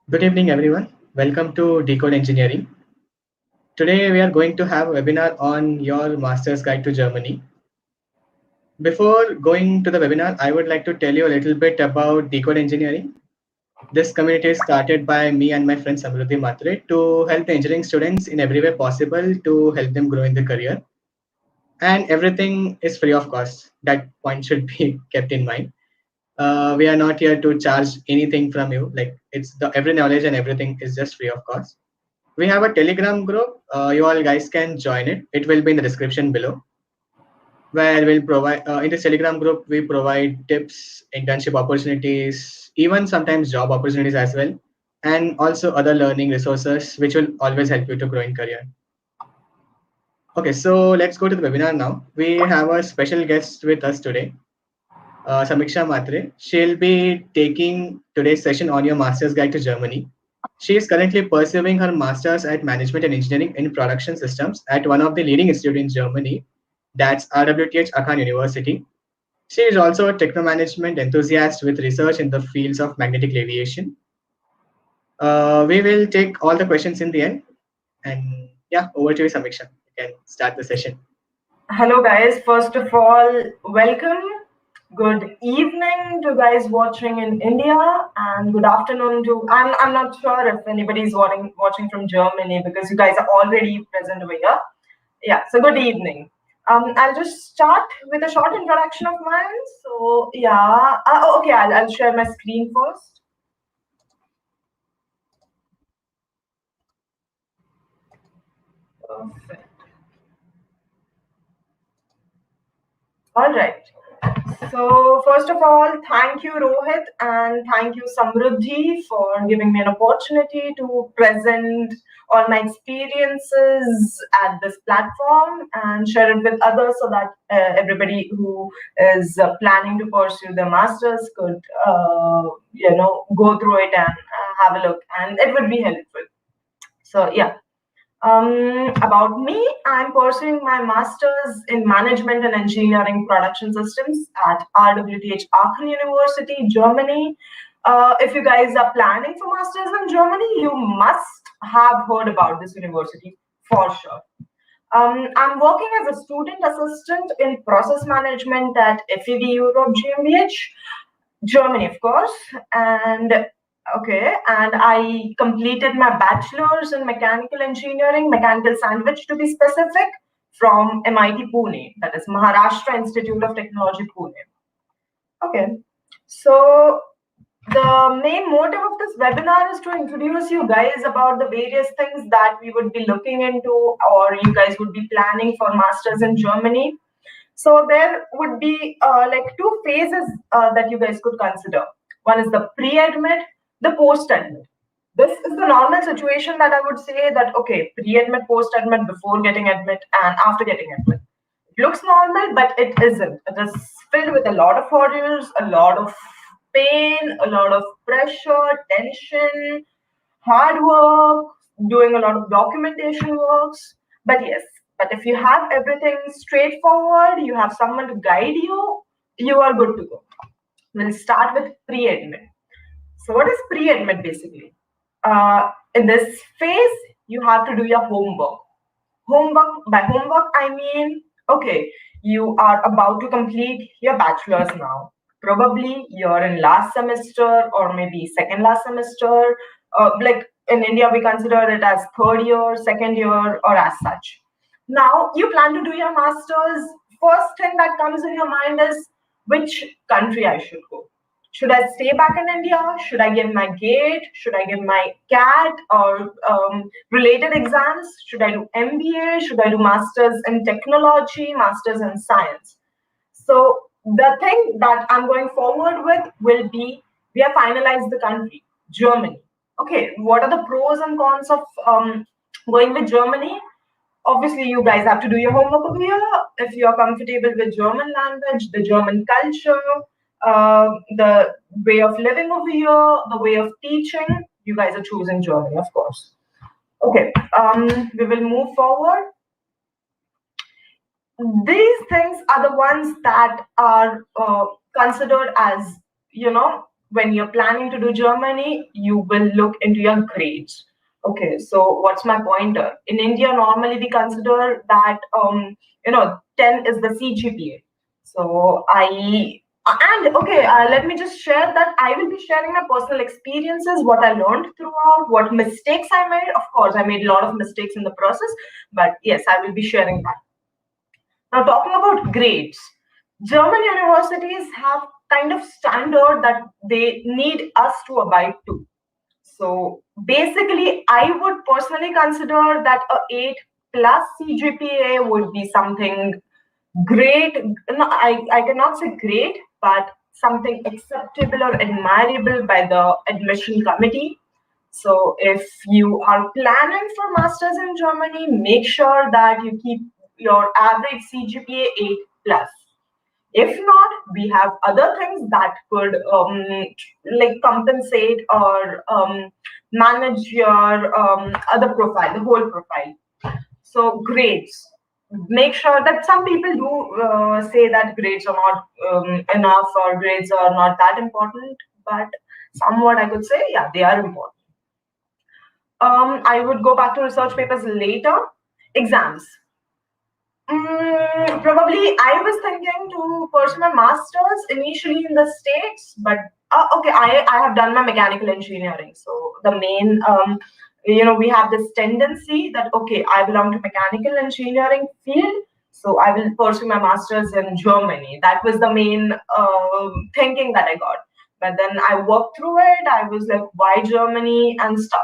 Good evening, everyone. Welcome to Decode Engineering. Today, we are going to have a webinar on your master's guide to Germany. Before going to the webinar, I would like to tell you a little bit about Decode Engineering. This community is started by me and my friend Samiksha Mhatre to help the engineering students in every way possible to help them grow in their career. And everything is free of cost. That point should be kept in mind. We are not here to charge anything from you. Like every knowledge and everything is just free of cost. We have a Telegram group. You all guys can join it. It will be in the description below, where we'll provide in this Telegram group we provide tips, internship opportunities, even sometimes job opportunities as well, and also other learning resources which will always help you to grow in career. Okay, so let's go to the webinar now. We have a special guest with us today, Samiksha Mhatre. She'll be taking today's session on your master's guide to Germany. She is currently pursuing her master's at Management and Engineering in Production Systems at one of the leading institutes in Germany, that's RWTH AACHEN University. She is also a techno-management enthusiast with research in the fields of magnetic levitation. We will take all the questions in the end. And yeah, over to you, Samiksha. You can start the session. Hello guys, first of all, welcome. Good evening to guys watching in India, and good afternoon to I'm not sure if anybody's watching from Germany because you guys are already present over here. Yeah, so good evening. I'll just start with a short introduction of mine. So yeah, okay, I'll share my screen first. Perfect. All right. So first of all, thank you Rohit and thank you Samruddhi for giving me an opportunity to present all my experiences at this platform and share it with others so that everybody who is planning to pursue their masters could go through it and have a look, and it would be helpful. So yeah. About me, I'm pursuing my master's in management and engineering production systems at RWTH AACHEN University, Germany. If you guys are planning for masters in Germany, you must have heard about this university for sure. I'm working as a student assistant in process management at FEV Europe GmbH, Germany, of course, and okay, and I completed my bachelor's in mechanical engineering, mechanical sandwich to be specific, from MIT Pune, that is Maharashtra Institute of Technology, Pune. Okay, so the main motive of this webinar is to introduce you guys about the various things that we would be looking into or you guys would be planning for masters in Germany. So there would be like two phases that you guys could consider. One is the pre-admit, the post-admit. This is the normal situation that I would say that, okay, pre-admit, post-admit, before getting admit and after getting admit. It looks normal, but it isn't. It is filled with a lot of hurdles, a lot of pain, a lot of pressure, tension, hard work, doing a lot of documentation works. But yes, but if you have everything straightforward, you have someone to guide you, you are good to go. We'll start with pre-admit. So what is pre-admit basically? In this phase, you have to do your homework. By homework, I mean, okay, you are about to complete your bachelor's now. Probably you're in last semester or maybe second last semester. Like in India, we consider it as third year, second year, or as such. Now you plan to do your master's. First thing that comes in your mind is which country I should go. Should I stay back in India? Should I give my GATE? Should I give my CAT or related exams? Should I do MBA? Should I do masters in technology, masters in science? So the thing that I'm going forward with will be, we have finalized the country, Germany. Okay, what are the pros and cons of going with Germany? Obviously, you guys have to do your homework over here. If you are comfortable with German language, the German culture, the way of living over here, the way of teaching, you guys are choosing Germany, of course. Okay, we will move forward. These things are the ones that are considered as, when you're planning to do Germany, you will look into your grades. Okay, so what's my pointer? In India, normally we consider that 10 is the CGPA. So let me just share that I will be sharing my personal experiences, what I learned throughout, what mistakes I made. Of course, I made a lot of mistakes in the process, but yes, I will be sharing that. Now, talking about grades, German universities have kind of standard that they need us to abide to. So basically, I would personally consider that a 8 plus CGPA would be something great. No, I cannot say great, but something acceptable or admirable by the admission committee. So if you are planning for masters in Germany, make sure that you keep your average CGPA 8 plus. If not, we have other things that could like compensate or manage your other profile, the whole profile. So grades. Make sure that some people do say that grades are not enough or grades are not that important, but somewhat I could say, yeah, they are important. I would go back to research papers later. Exams. Probably I was thinking to pursue my master's initially in the States, but okay, I have done my mechanical engineering. So the main, we have this tendency that, okay, I belong to mechanical engineering field, so I will pursue my master's in Germany. That was the main thinking that I got. But then I worked through it. I was like, why Germany and stuff.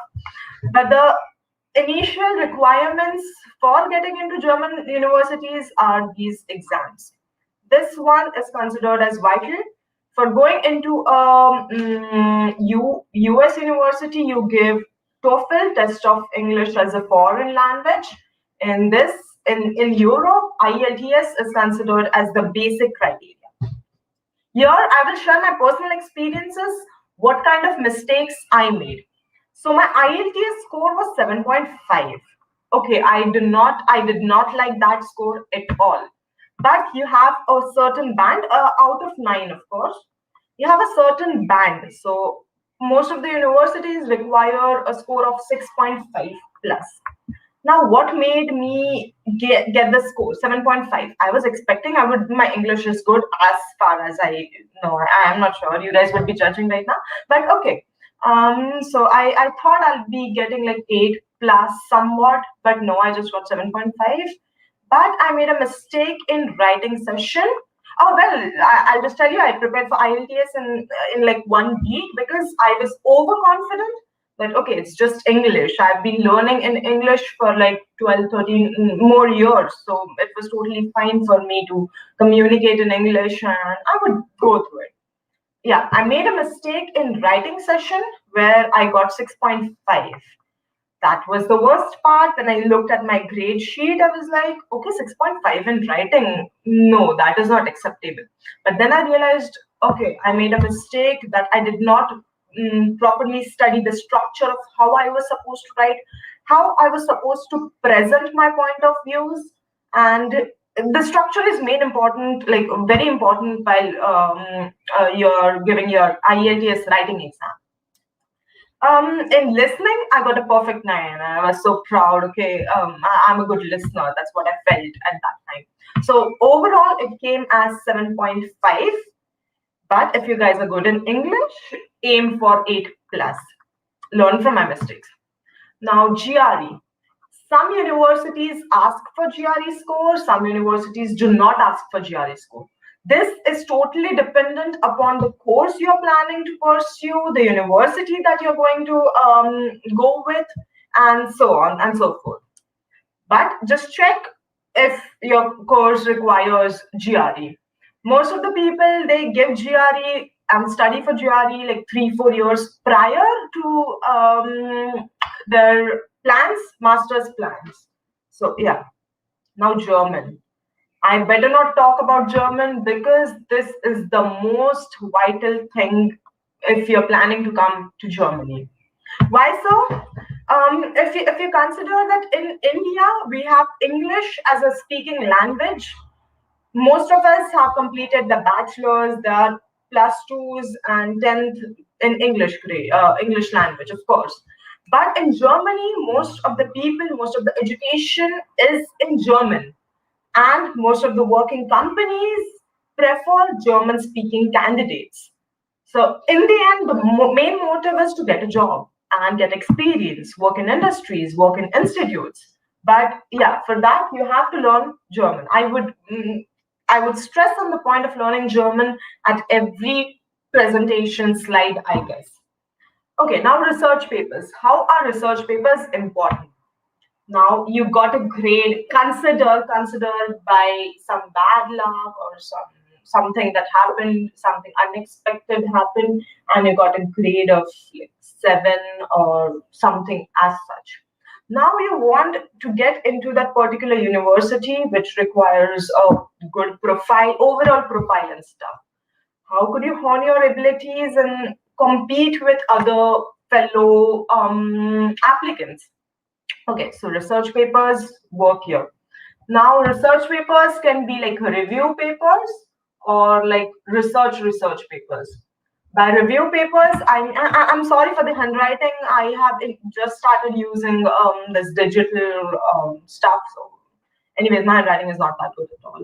But the initial requirements for getting into German universities are these exams. This one is considered as vital. For going into US university, you give TOEFL, test of English as a foreign language. In Europe, IELTS is considered as the basic criteria. Here, I will share my personal experiences, what kind of mistakes I made. So my IELTS score was 7.5. Okay, I did not like that score at all. But you have a certain band out of 9, of course. You have a certain band. So most of the universities require a score of 6.5 plus. Now, what made me get the score 7.5? I was expecting my English is good as far as I know. I am not sure. You guys would be judging right now, but okay. So I thought I'll be getting like 8 plus somewhat, but no, I just got 7.5. But I made a mistake in writing session. Oh well, I'll just tell you, I prepared for IELTS in like 1 week because I was overconfident that okay, it's just English. I've been learning in English for like 12, 13 more years, so it was totally fine for me to communicate in English, and I would go through it. Yeah, I made a mistake in writing session where I got 6.5. That was the worst part. When I looked at my grade sheet, I was like, okay, 6.5 in writing. No, that is not acceptable. But then I realized, okay, I made a mistake that I did not properly study the structure of how I was supposed to write, how I was supposed to present my point of views. And the structure is made important, like very important while you're giving your IELTS writing exam. In listening, I got a perfect 9. I was so proud. Okay, I'm a good listener. That's what I felt at that time. So overall, it came as 7.5. But if you guys are good in English, aim for 8 plus. Learn from my mistakes. Now, GRE. Some universities ask for GRE score. Some universities do not ask for GRE score. This is totally dependent upon the course you're planning to pursue, the university that you're going to go with, and so on and so forth. But just check if your course requires GRE. Most of the people, they give GRE and study for GRE like 3-4 years prior to their plans, master's plans. So yeah, now German. I better not talk about German because this is the most vital thing if you're planning to come to Germany. Why so? If you consider that in India we have English as a speaking language, most of us have completed the bachelor's. They are +2s and 10th in English language, of course. But in Germany, most of the people, most of the education is in German, and most of the working companies prefer German-speaking candidates. So in the end, the main motive is to get a job and get experience, work in industries, work in institutes. But yeah, for that you have to learn German. I would stress on the point of learning German at every presentation slide, I guess. Okay, now research papers. How are research papers important? Now you got a grade considered by some bad luck or something that happened, something unexpected happened, and you got a grade of like 7 or something as such. Now you want to get into that particular university, which requires a good profile, overall profile and stuff. How could you hone your abilities and compete with other fellow applicants? Okay, so research papers work here. Now, research papers can be like review papers or like research papers. By review papers, I'm sorry for the handwriting. I have just started using this digital stuff. So, anyways, my handwriting is not that good at all.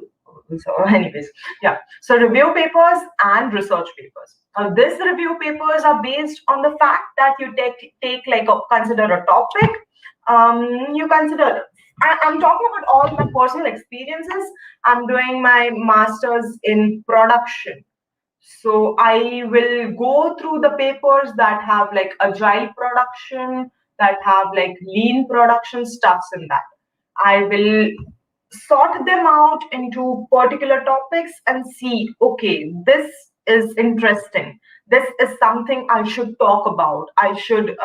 So, anyways, yeah. So, review papers and research papers. These review papers are based on the fact that you take like consider a topic. You consider. I'm talking about all my personal experiences. I'm doing my master's in production. So I will go through the papers that have like agile production, that have like lean production stuffs in that. I will sort them out into particular topics and see, okay, this is interesting. This is something I should talk about. I should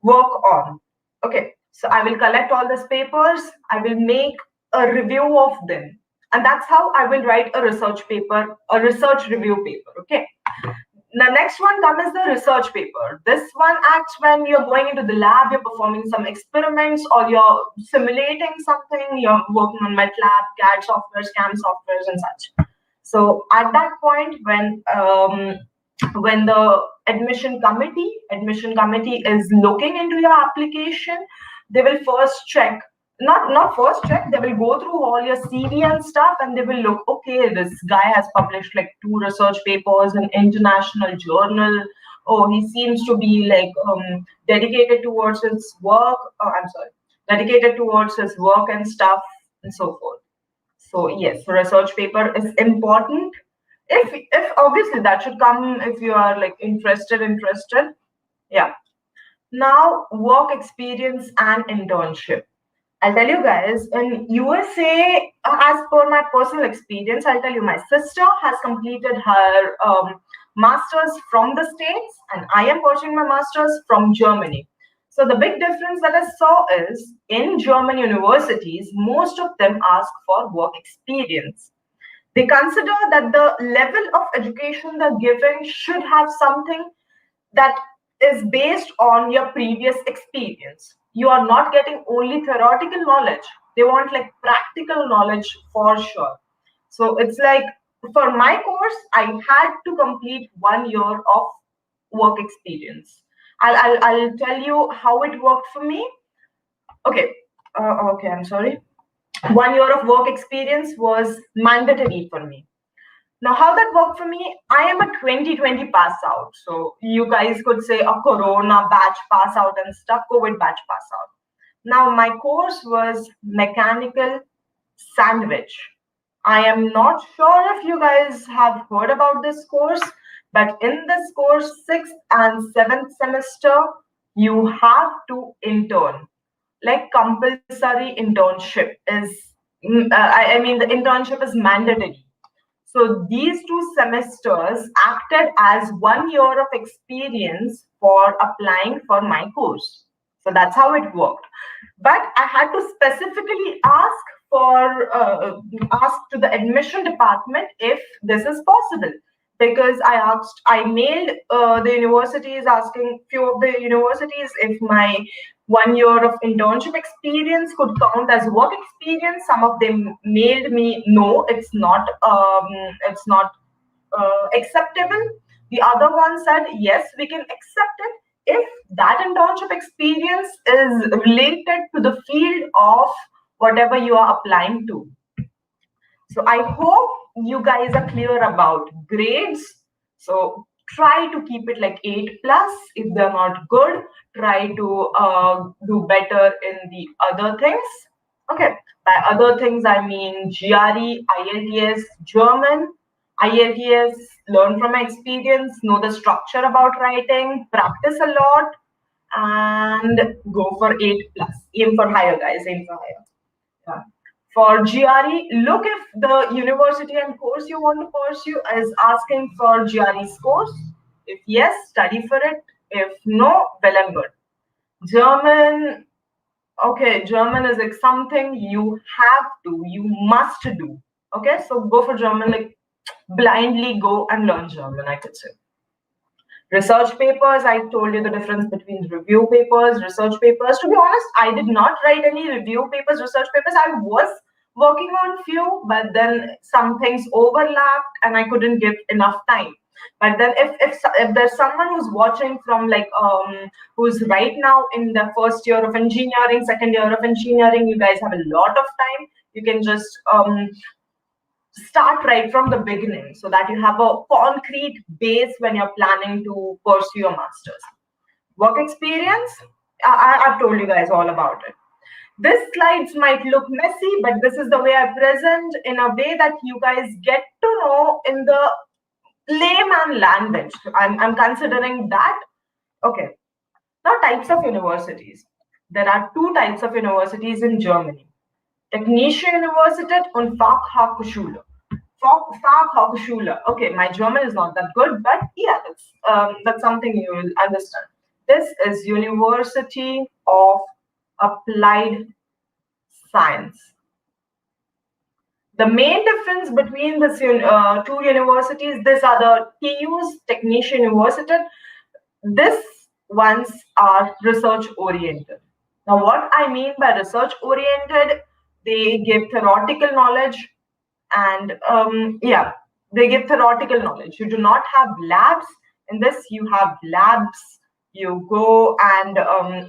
work on. Okay, so I will collect all these papers. I will make a review of them. And that's how I will write a research paper, a research review paper. Okay. The next one comes the research paper. This one acts when you're going into the lab, you're performing some experiments, or you're simulating something, you're working on MATLAB, CAD softwares, CAM softwares, and such. So at that point, when the admission committee is looking into your application, they will first check. Not first check, they will go through all your CV and stuff, and they will look, okay, this guy has published like 2 research papers in international journal. Oh, he seems to be like dedicated towards his work. Oh, I'm sorry, dedicated towards his work and stuff and so forth. So yes, research paper is important. If obviously that should come if you are like interested. Yeah. Now work experience and internship. I'll tell you guys, in USA, as per my personal experience, I'll tell you, my sister has completed her master's from the States, and I am pursuing my master's from Germany. So the big difference that I saw is in German universities, most of them ask for work experience. They consider that the level of education they're giving should have something that is based on your previous experience. You are not getting only theoretical knowledge. They want like practical knowledge for sure. So it's like for my course, I had to complete 1 year of work experience. I'll tell you how it worked for me. Okay. Okay, I'm sorry. 1 year of work experience was mandatory for me. Now, how that worked for me, I am a 2020 pass out. So you guys could say a Corona batch pass out and stuff, COVID batch pass out. Now, my course was mechanical sandwich. I am not sure if you guys have heard about this course, but in this course, 6th and 7th semester, you have to intern. Like compulsory internship is, I mean, the internship is mandatory. So these 2 semesters acted as 1 year of experience for applying for my course. So that's how it worked. But I had to specifically ask to the admission department if this is possible, because I mailed the universities, asking few of the universities if my 1 year of internship experience could count as work experience. Some of them mailed me, no, it's not acceptable. The other one said, yes, we can accept it if that internship experience is related to the field of whatever you are applying to. So I hope you guys are clear about grades. So try to keep it like 8 plus. If they're not good, try to do better in the other things. Okay, by other things I mean GRE, IELTS, German, IELTS, learn from experience, know the structure about writing, practice a lot, and go for 8 plus. Aim for higher, guys, aim for higher. Yeah. For GRE, look if the university and course you want to pursue is asking for GRE scores. If yes, study for it. If no, well and good. German, okay, German is like something you have to, you must do. Okay, so go for German, like blindly go and learn German, I could say. Research papers, I told you the difference between review papers, research papers. To be honest, I did not write any review papers, research papers. I was working on few, but then some things overlapped and I couldn't give enough time. But then if there's someone who's watching from like who's right now in the first year of engineering, second year of engineering, you guys have a lot of time. You can just start right from the beginning so that you have a concrete base when you're planning to pursue your master's. Work experience, I've told you guys all about it. This slides might look messy, but this is the way I present in a way that you guys get to know in the layman language. I'm considering that. Okay. Now, types of universities. There are 2 types of universities in Germany. Technische Universität und Fachhochschule. Fachhochschule. Okay, my German is not that good, but yeah, that's something you will understand. This is University of Applied Science. The main difference between these 2 universities, these are the TUs, Technische Universität. These ones are research oriented. Now, what I mean by research oriented, they give theoretical knowledge and yeah, they give theoretical knowledge. You do not have labs. In this, you have labs. You go and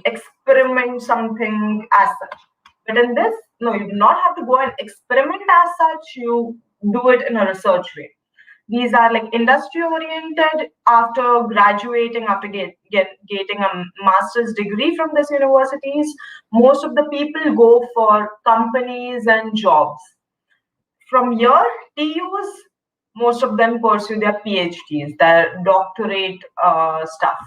experiment something as such. But in this, no, you do not have to go and experiment as such. You do it in a research way. These are like industry oriented. After graduating, after getting a master's degree from these universities, most of the people go for companies and jobs. From here, TUs, most of them pursue their PhDs, their doctorate stuff.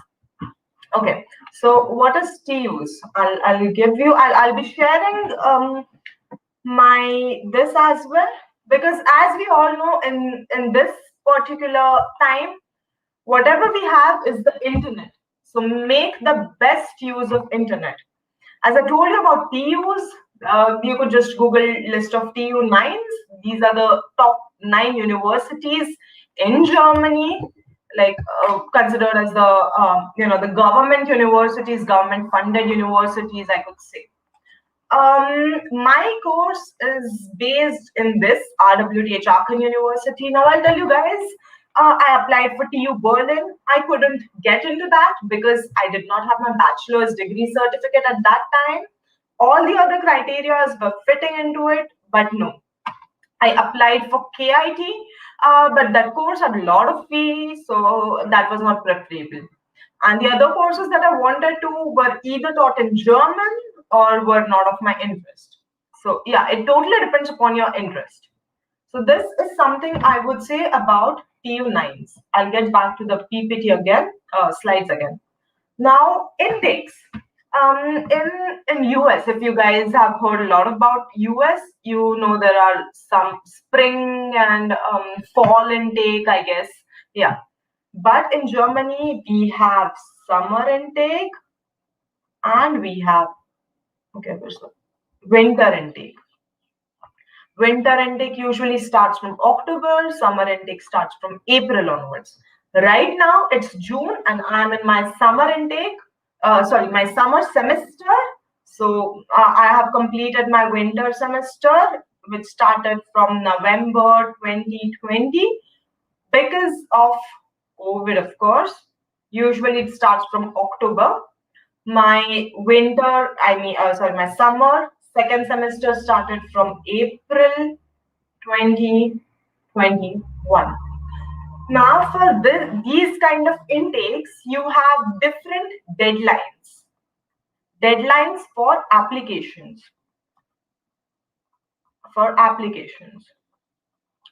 Okay, so what is TUs? I'll give you. I'll be sharing this as well, because as we all know, in this particular time, whatever we have is the internet. So make the best use of internet. As I told you about TUs, you could just Google list of TU 9s. These are the top 9 universities in Germany, like considered as the the government universities, government funded universities, I could say. My course is based in this RWTH AACHEN University. Now I'll tell you guys, I applied for TU Berlin. I couldn't get into that because I did not have my bachelor's degree certificate at that time. All the other criteria were fitting into it, but no. I applied for KIT, but that course had a lot of fees, so that was not preferable. And the other courses that I wanted to were either taught in German or were not of my interest. So yeah, it totally depends upon your interest. So this is something I would say about TU 9s. I'll get back to the PPT again, slides again. Now, intakes. In US, if you guys have heard a lot about US, you know there are some spring and fall intake, I guess. Yeah. But in Germany, we have summer intake and we have, okay, winter intake. Winter intake usually starts from October, summer intake starts from April onwards. Right now it's June and I'm in my summer intake, my summer semester. So I have completed my winter semester, which started from November 2020. Because of COVID, of course, usually it starts from October. My my summer second semester started from April 2021. Now, for these kind of intakes, you have different deadlines. Deadlines for applications.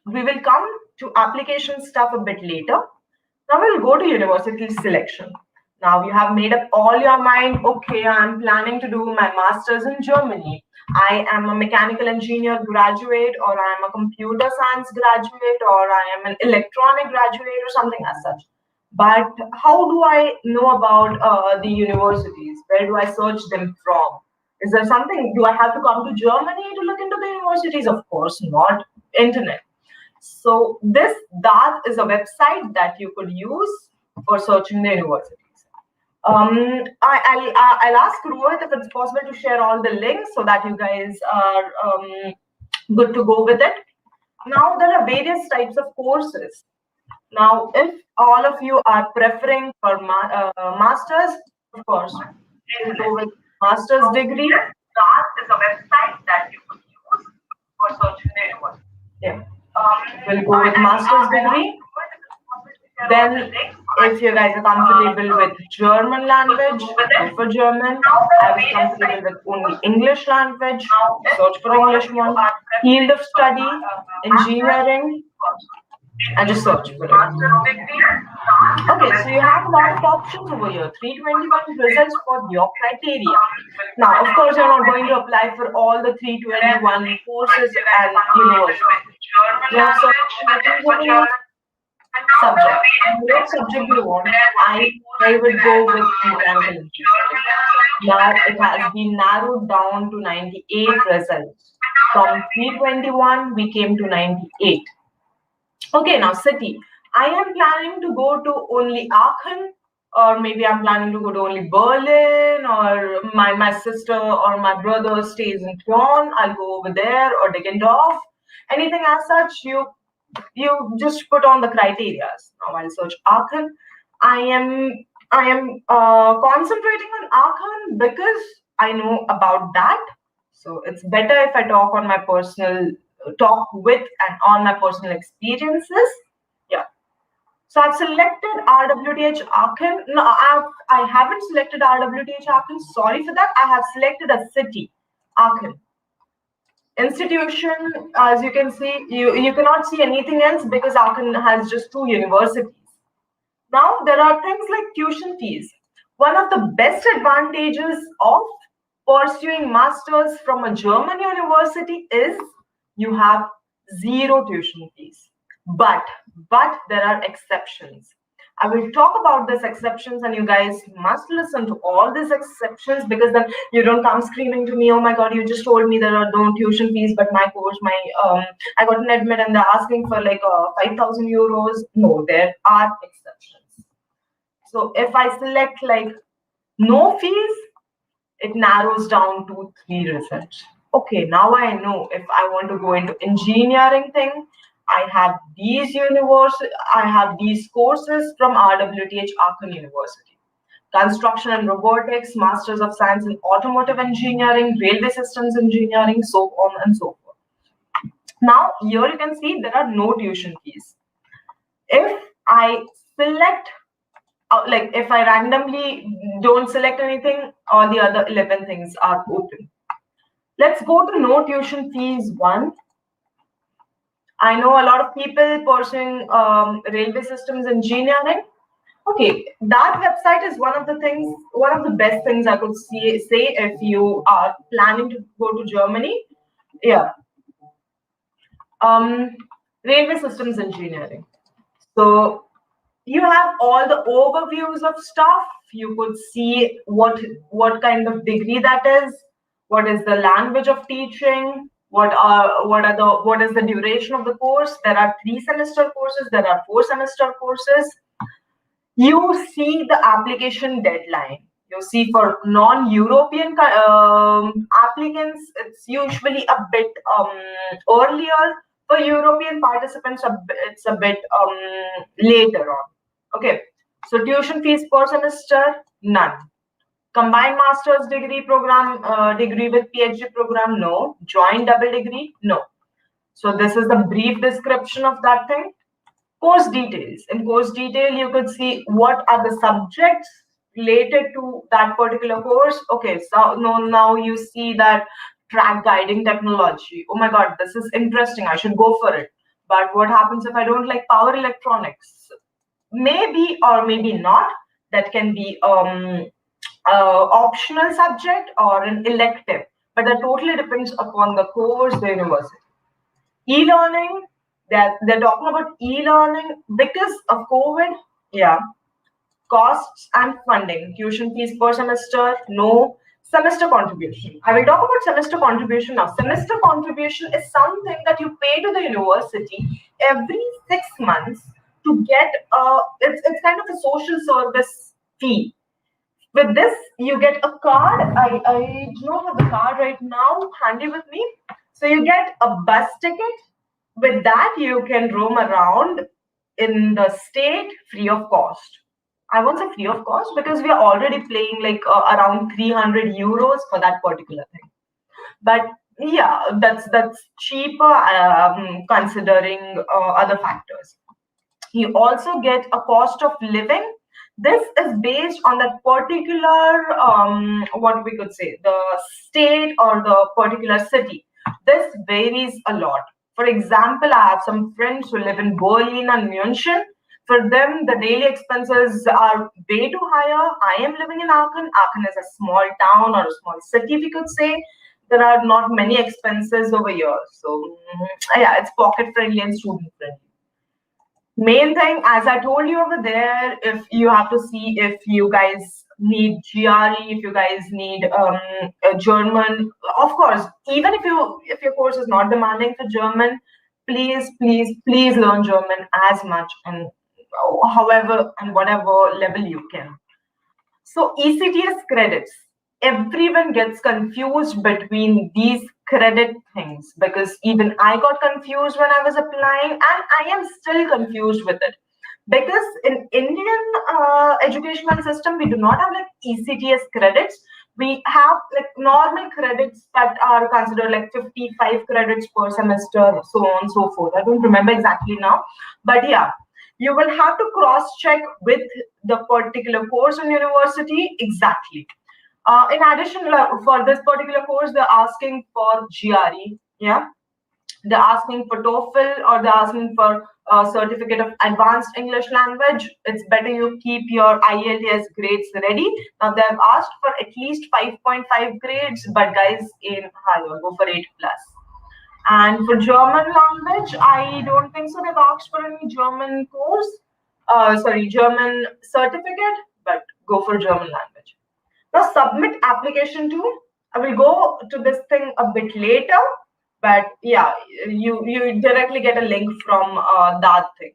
We will come to application stuff a bit later. Now we'll go to university selection. Now you have made up all your mind, okay, I'm planning to do my master's in Germany. I am a mechanical engineer graduate, or I am a computer science graduate, or I am an electronic graduate, or something as such. But how do I know about the universities? Where do I search them from? Is there something, do I have to come to Germany to look into the universities? Of course not. Internet. So that is a website that you could use for searching the universities. I'll ask Rohit if it's possible to share all the links so that you guys are good to go with it. Now there are various types of courses. Now, if all of you are preferring for masters, of course, you go with master's degree. That is a website that you could use for searching the university. Yeah. We'll go with master's degree. Then, if you guys are comfortable with German language, go for German. I was comfortable with only English language, search for English one. Field of study, engineering, and just search for it. Okay, so you have a lot of options over here. 321 results for your criteria. Now, of course, you're not going to apply for all the 321 courses and universities. You have searched for your subject. What subject do you want? I would go with mechanical engineering. Now it has been narrowed down to 98 results. From 321, we came to 98. Okay, now city. I am planning to go to only Aachen, or maybe I'm planning to go to only Berlin, or my sister or my brother stays in Bonn. I'll go over there, or Deggendorf. Anything as such, you just put on the criteria. Now I'll search Aachen. I am concentrating on Aachen because I know about that. So it's better if I talk with and on my personal experiences. Yeah. So I've selected RWTH Aachen. No, I haven't selected RWTH Aachen. Sorry for that. I have selected a city, Aachen. Institution, as you can see, you cannot see anything else because Aachen has just 2 universities. Now there are things like tuition fees. One of the best advantages of pursuing masters from a German university is you have 0 tuition fees. But there are exceptions. I will talk about these exceptions, and you guys must listen to all these exceptions, because then you don't come screaming to me, oh my god, you just told me there are no tuition fees, but my course, I got an admit and they're asking for like 5,000 euros. No, there are exceptions. So if I select like no fees, it narrows down to 3 results. Okay, now I know if I want to go into engineering thing, I have these courses from RWTH Aachen University. Construction and Robotics, Masters of Science in Automotive Engineering, Railway Systems Engineering, so on and so forth. Now, here you can see there are no tuition fees. If I select, if I randomly don't select anything, all the other 11 things are open. Let's go to no tuition fees 1. I know a lot of people pursuing railway systems engineering. Okay, that website is one of the best things I could say if you are planning to go to Germany. Yeah. Railway systems engineering. So you have all the overviews of stuff. You could see what kind of degree that is, what is the language of teaching, what is the duration of the course. There are 3-semester courses, there are 4-semester courses. You see the application deadline. You see for non-European applicants, it's usually a bit earlier. For European participants, it's a bit later on. Okay, so tuition fees per semester, none. Combined master's degree program, degree with PhD program, no. Joint double degree, no. So this is the brief description of that thing. Course details. In course detail, you could see what are the subjects related to that particular course. Okay, so now you see that track guiding technology. Oh my God, this is interesting. I should go for it. But what happens if I don't like power electronics? Maybe or maybe not. That can be optional subject or an elective. But that totally depends upon the course, the university. E-learning, they're talking about e-learning because of COVID. Yeah. Costs and funding, tuition fees per semester, no. Semester contribution. I will talk about semester contribution now. Semester contribution is something that you pay to the university every 6 months to get it's kind of a social service fee. With this, you get a card. I do not have the card right now handy with me. So you get a bus ticket. With that, you can roam around in the state free of cost. I won't say free of cost because we are already paying like around 300 euros for that particular thing. But yeah, that's cheaper considering other factors. You also get a cost of living. This is based on that particular what we could say, the state or the particular city. This varies a lot. For example, I have some friends who live in Berlin and München. For them, the daily expenses are way too higher. I am living in Aachen. Aachen is a small town or a small city, we could say. There are not many expenses over here. So yeah, it's pocket friendly and student friendly. Main thing, as I told you over there, if you have to see if you guys need GRE, if you guys need a German, of course, even if your course is not demanding for German, please learn German as much and however and whatever level you can. So ECTS credits, everyone gets confused between these credit things because even I got confused when I was applying and I am still confused with it. Because in Indian educational system, we do not have like ECTS credits. We have like normal credits that are considered like 55 credits per semester, so on and so forth. I don't remember exactly now, but yeah, you will have to cross-check with the particular course in university exactly. In addition, for this particular course, they're asking for GRE, yeah. They're asking for TOEFL or they're asking for a certificate of advanced English language. It's better you keep your IELTS grades ready. Now they've asked for at least 5.5 grades, but guys, aim higher, go for 8+. And for German language, I don't think so they've asked for any German course, German certificate, but go for German language. Now submit application to, I will go to this thing a bit later, but yeah, you directly get a link from that thing.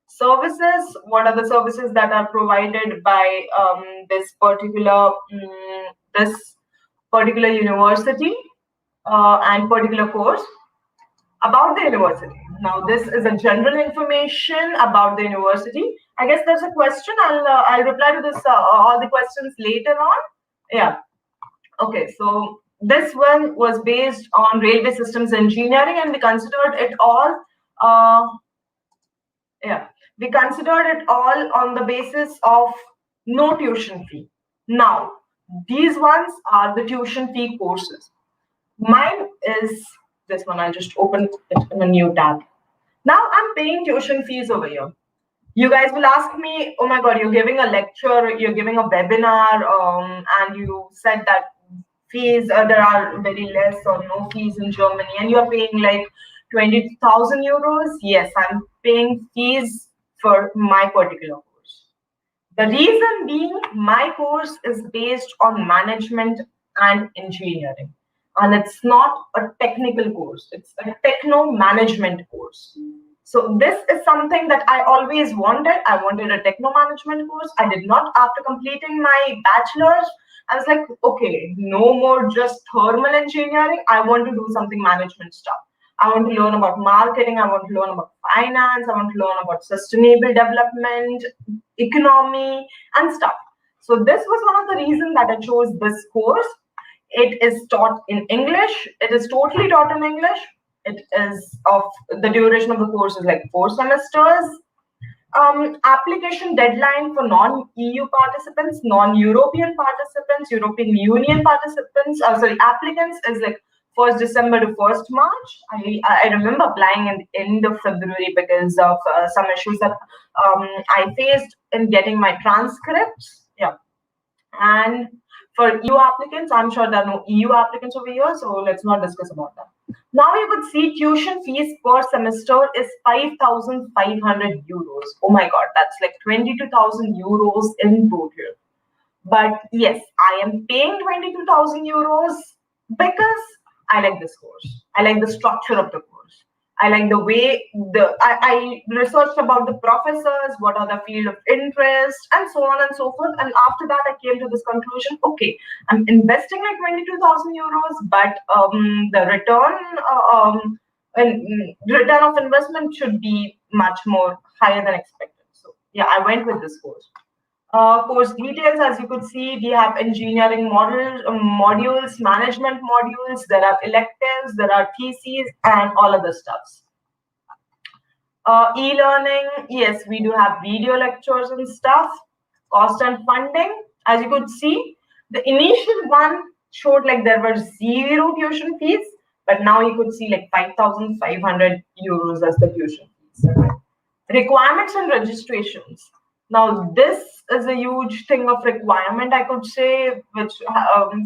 Services, what are the services that are provided by this particular university and particular course? About the university. Now, this is a general information about the university. I guess there's a question. I'll reply to this all the questions later on. Yeah. Okay. So this one was based on railway systems engineering, and we considered it all. We considered it all on the basis of no tuition fee. Now, these ones are the tuition fee courses. Mine is this one. I'll just open it in a new tab. Now I'm paying tuition fees over here. You guys will ask me, oh my God, you're giving a lecture, you're giving a webinar, and you said that fees, there are very less or no fees in Germany, and you're paying like 20,000 euros. Yes, I'm paying fees for my particular course. The reason being, my course is based on management and engineering. And it's not a technical course, it's a techno-management course. So this is something that I always wanted. I wanted a techno-management course. I did not, after completing my bachelor's, I was like, okay, no more just thermal engineering. I want to do something management stuff. I want to learn about marketing. I want to learn about finance. I want to learn about sustainable development, economy, and stuff. So this was one of the reasons that I chose this course. It is taught in English. It is totally taught in English. It is of the duration of the course is like 4 semesters. Application deadline for non-EU participants, non-European participants, European Union participants, applicants is like 1st December to 1st March. I remember applying in the end of February because of some issues that I faced in getting my transcripts. Yeah. And for EU applicants, I'm sure there are no EU applicants over here, so let's not discuss about that. Now you could see tuition fees per semester is 5,500 euros. Oh my God, that's like 22,000 euros in total. But yes, I am paying 22,000 euros because I like this course. I like the structure of the course. I like the way I researched about the professors, what are the field of interest, and so on and so forth. And after that, I came to this conclusion: okay, I'm investing like 22,000 euros, but the return of investment should be much more higher than expected. So yeah, I went with this course. Course details, as you could see, we have engineering modules, management modules, there are electives, there are theses, and all other stuffs. E-learning, yes, we do have video lectures and stuff. Cost and funding, as you could see, the initial one showed like there were 0 tuition fees, but now you could see like 5,500 euros as the tuition fees. Requirements and registrations. Now, this is a huge thing of requirement, I could say, which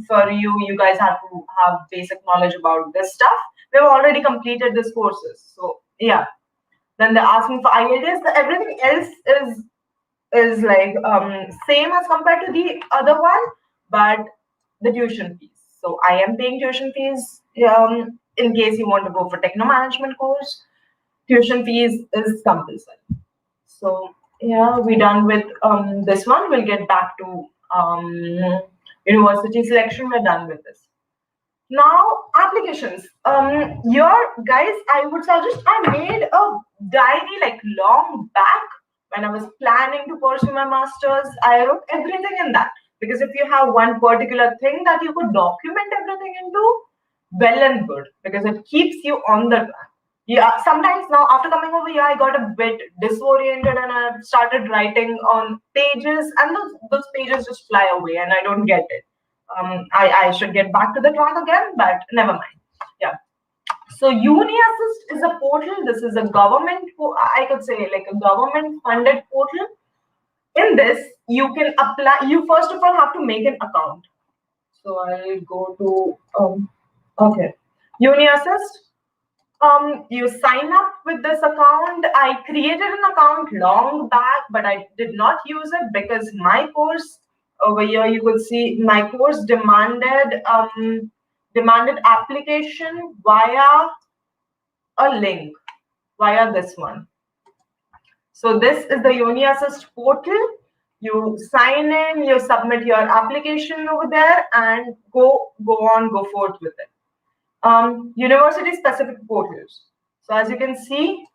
for you guys have to have basic knowledge about this stuff. We've already completed these courses. So, yeah. Then they're asking for IELTS. Everything else is like same as compared to the other one, but the tuition fees. So, I am paying tuition fees in case you want to go for techno-management course. Tuition fees is compulsory. So, yeah, we're done with this one. We'll get back to university selection. We're done with this. Now, applications. Here, guys, I would suggest I made a diary like long back when I was planning to pursue my master's. I wrote everything in that because if you have one particular thing that you could document everything into, well and good, because it keeps you on the track. Yeah, sometimes now after coming over here, I got a bit disoriented and I started writing on pages, and those pages just fly away and I don't get it. I should get back to the track again, but never mind. Yeah. So UniAssist is a portal. This is a government, I could say like a government funded portal. In this, you can apply, you first of all have to make an account. So I'll go to, okay, UniAssist. You sign up with this account. I created an account long back, but I did not use it because my course over here, you could see my course demanded application via a link, via this one. So this is the UniAssist portal. You sign in, you submit your application over there, and go forth with it. University-specific portals. So as you can see,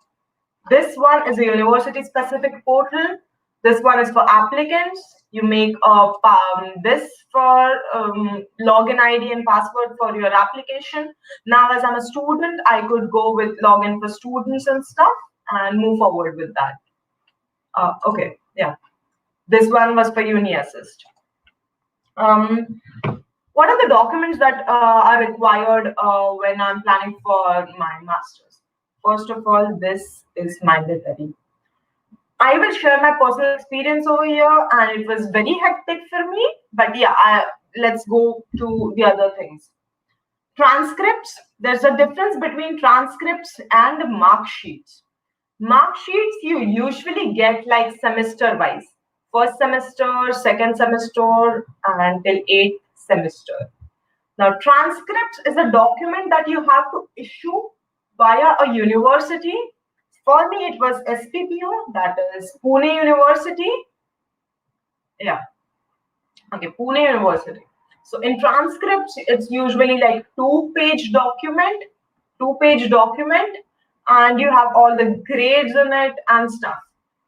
this one is a university-specific portal. This one is for applicants. You make this for login ID and password for your application. Now, as I'm a student, I could go with login for students and stuff and move forward with that. Okay, yeah. This one was for UniAssist. What are the documents that are required when I'm planning for my master's? First of all, this is mandatory. I will share my personal experience over here, and it was very hectic for me. But yeah, let's go to the other things. Transcripts. There's a difference between transcripts and mark sheets. Mark sheets you usually get like semester-wise. First semester, second semester, until 8th semester. Now, transcripts is a document that you have to issue via a university. For me, it was SPPO, that is Pune University. Yeah. Okay, Pune University. So in transcripts, it's usually like 2-page document. 2-page document, and you have all the grades in it and stuff.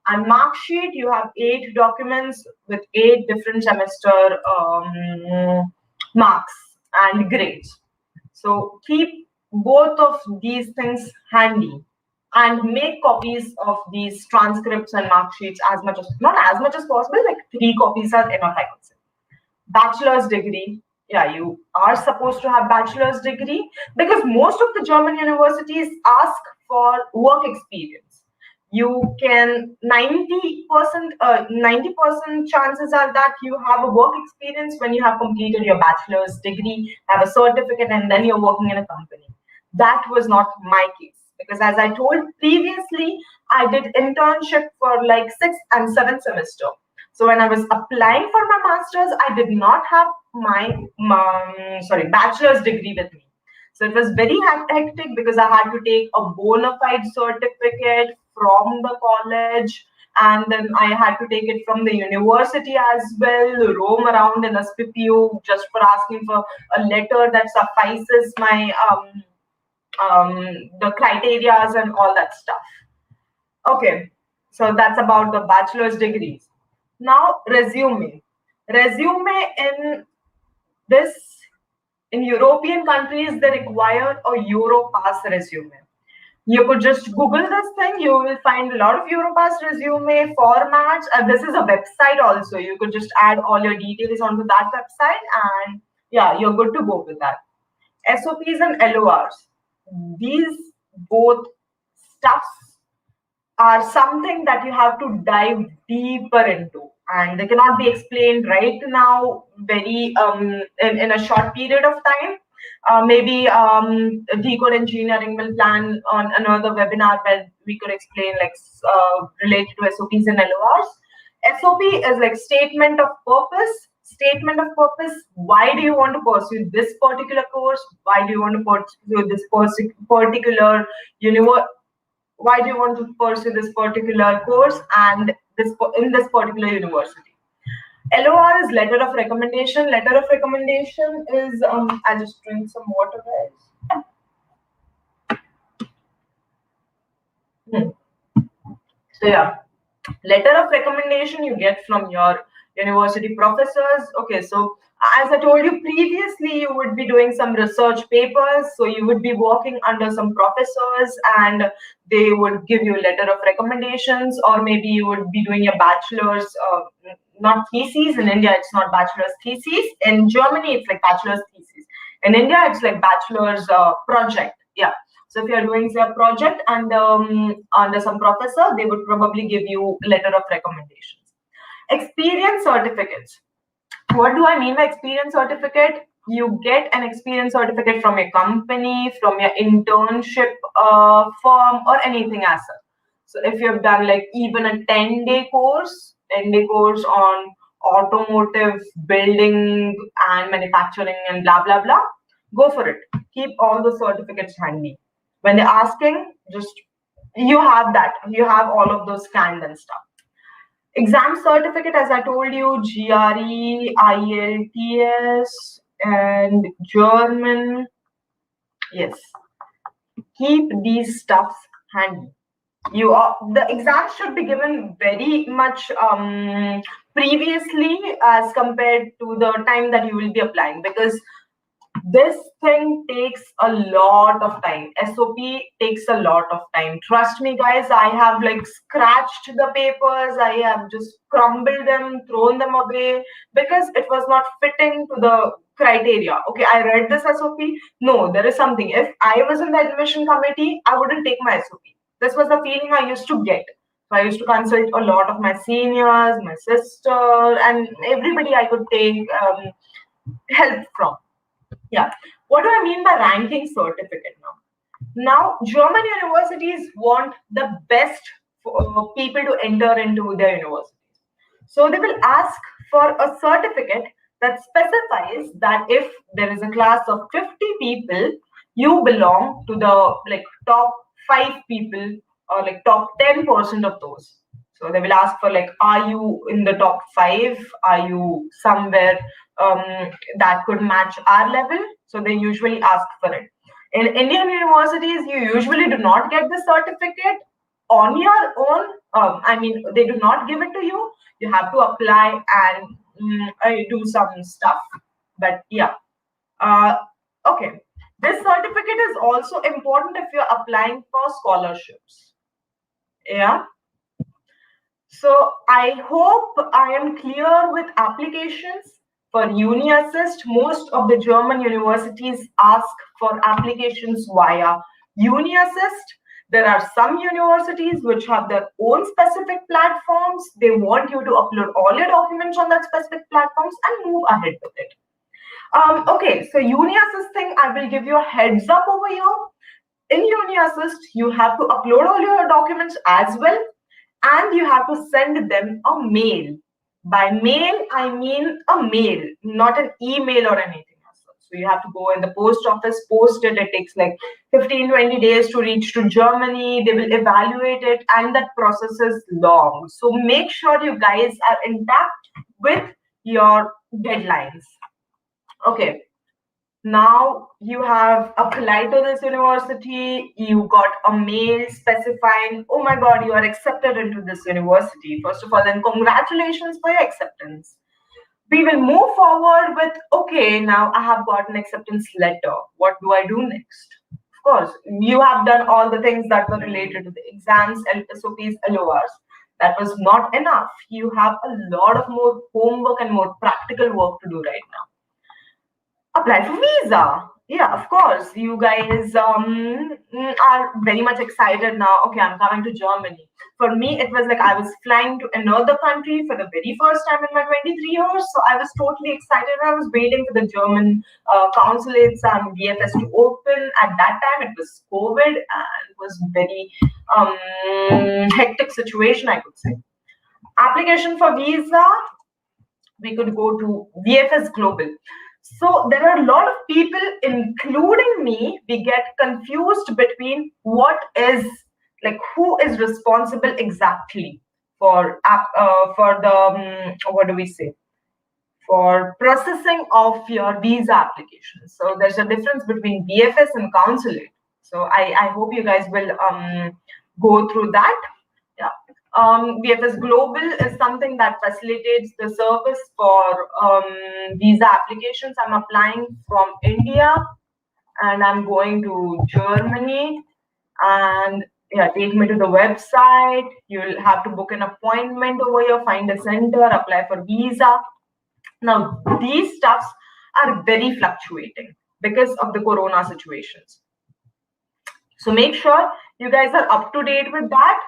And mark sheet, you have 8 documents with 8 different semester marks and grades. So keep both of these things handy and make copies of these transcripts and mark sheets as much as, not as much as possible, like 3 copies are enough, I could say. Bachelor's degree, yeah, you are supposed to have bachelor's degree because most of the German universities ask for work experience. You can 90% chances are that you have a work experience when you have completed your bachelor's degree, have a certificate, and then you're working in a company. That was not my case because, as I told previously, I did internship for like 6th and 7th semester. So when I was applying for my master's, I did not have my bachelor's degree with me. So it was very hectic because I had to take a bona fide certificate from the college, and then I had to take it from the university as well, roam around in a SPPU just for asking for a letter that suffices my the criterias and all that stuff. Okay, so that's about the bachelor's degrees. Now resume in European countries, they require a Europass resume. You could just Google this thing. You will find a lot of Europass resume formats. This is a website also. You could just add all your details onto that website, and yeah, you're good to go with that. SOPs and LORs. These both stuffs are something that you have to dive deeper into, and they cannot be explained right now very in a short period of time. Maybe Decode Engineering will plan on another webinar where we could explain like related to SOPs and LORs. SOP is like statement of purpose. Statement of purpose. Why do you want to pursue this particular course? Why do you want to pursue this particular why do you want to pursue this particular course and in this particular university? LOR is letter of recommendation. Letter of recommendation is I'll just drink some water, guys. So yeah, letter of recommendation you get from your university professors. Okay, so as I told you previously, you would be doing some research papers, so you would be working under some professors and they would give you a letter of recommendations, or maybe you would be doing a bachelor's not thesis. In India it's not bachelor's thesis. In Germany it's like bachelor's thesis. In India it's like bachelor's project. Yeah, so if you're doing a project and under some professor, they would probably give you letter of recommendations. Experience certificates. What do I mean by experience certificate? You get an experience certificate from your company, from your internship firm, or anything as such. So if you've done like even a 10-day course on automotive, building and manufacturing and blah, blah, blah, go for it. Keep all the certificates handy. When they're asking, just you have that. You have all of those scanned and stuff. Exam certificate, as I told you, GRE, IELTS, and German. Yes, keep these stuffs handy. The exams should be given very much previously as compared to the time that you will be applying, because this thing takes a lot of time. SOP takes a lot of time. Trust me, guys, I have like scratched the papers. I have just crumbled them, thrown them away because it was not fitting to the criteria. Okay, I read this SOP. No, there is something. If I was in the admission committee, I wouldn't take my SOP. This was the feeling I used to get. So I used to consult a lot of my seniors, my sister, and everybody I could take help from. Yeah. What do I mean by ranking certificate now? Now, German universities want the best people to enter into their universities. So they will ask for a certificate that specifies that if there is a class of 50 people, you belong to the like top 5 people or like top 10% of those. So they will ask for like, are you in the top 5? Are you somewhere that could match our level? So they usually ask for it. In Indian universities, you usually do not get the certificate on your own. I mean, they do not give it to you. You have to apply and do some stuff. But yeah, okay. This certificate is also important if you're applying for scholarships. Yeah. So I hope I am clear with applications. For UniAssist, most of the German universities ask for applications via UniAssist. There are some universities which have their own specific platforms. They want you to upload all your documents on that specific platforms and move ahead with it. Okay, so UniAssist thing, I will give you a heads up over here. In UniAssist, you have to upload all your documents as well, and you have to send them a mail. By mail, I mean a mail, not an email or anything else. So you have to go in the post office, post it. It takes like 15-20 days to reach to Germany. They will evaluate it, and that process is long. So make sure you guys are intact with your deadlines. Okay. Now you have applied to this university, you got a mail specifying, oh my god, you are accepted into this university. First of all, then congratulations for your acceptance. We will move forward with, okay, now I have got an acceptance letter. What do I do next? Of course, you have done all the things that were related to the exams, SOPs, LORs. That was not enough. You have a lot of more homework and more practical work to do right now. Apply for visa. Yeah, of course. You guys are very much excited now. Okay, I'm coming to Germany. For me, it was like I was flying to another country for the very first time in my 23 years. So I was totally excited. I was waiting for the German consulates and VFS to open. At that time, it was COVID and it was very hectic situation, I could say. Application for visa, we could go to VFS Global. So there are a lot of people, including me, we get confused between what is, like, who is responsible exactly for the what do we say, for processing of your visa application. So there's a difference between VFS and consulate. So I hope you guys will go through that. Yeah. VFS Global is something that facilitates the service for visa applications. I'm applying from India and I'm going to Germany, and yeah, take me to the website. You'll have to book an appointment over here, find a center, apply for visa. Now, these stuffs are very fluctuating because of the corona situations. So make sure you guys are up to date with that.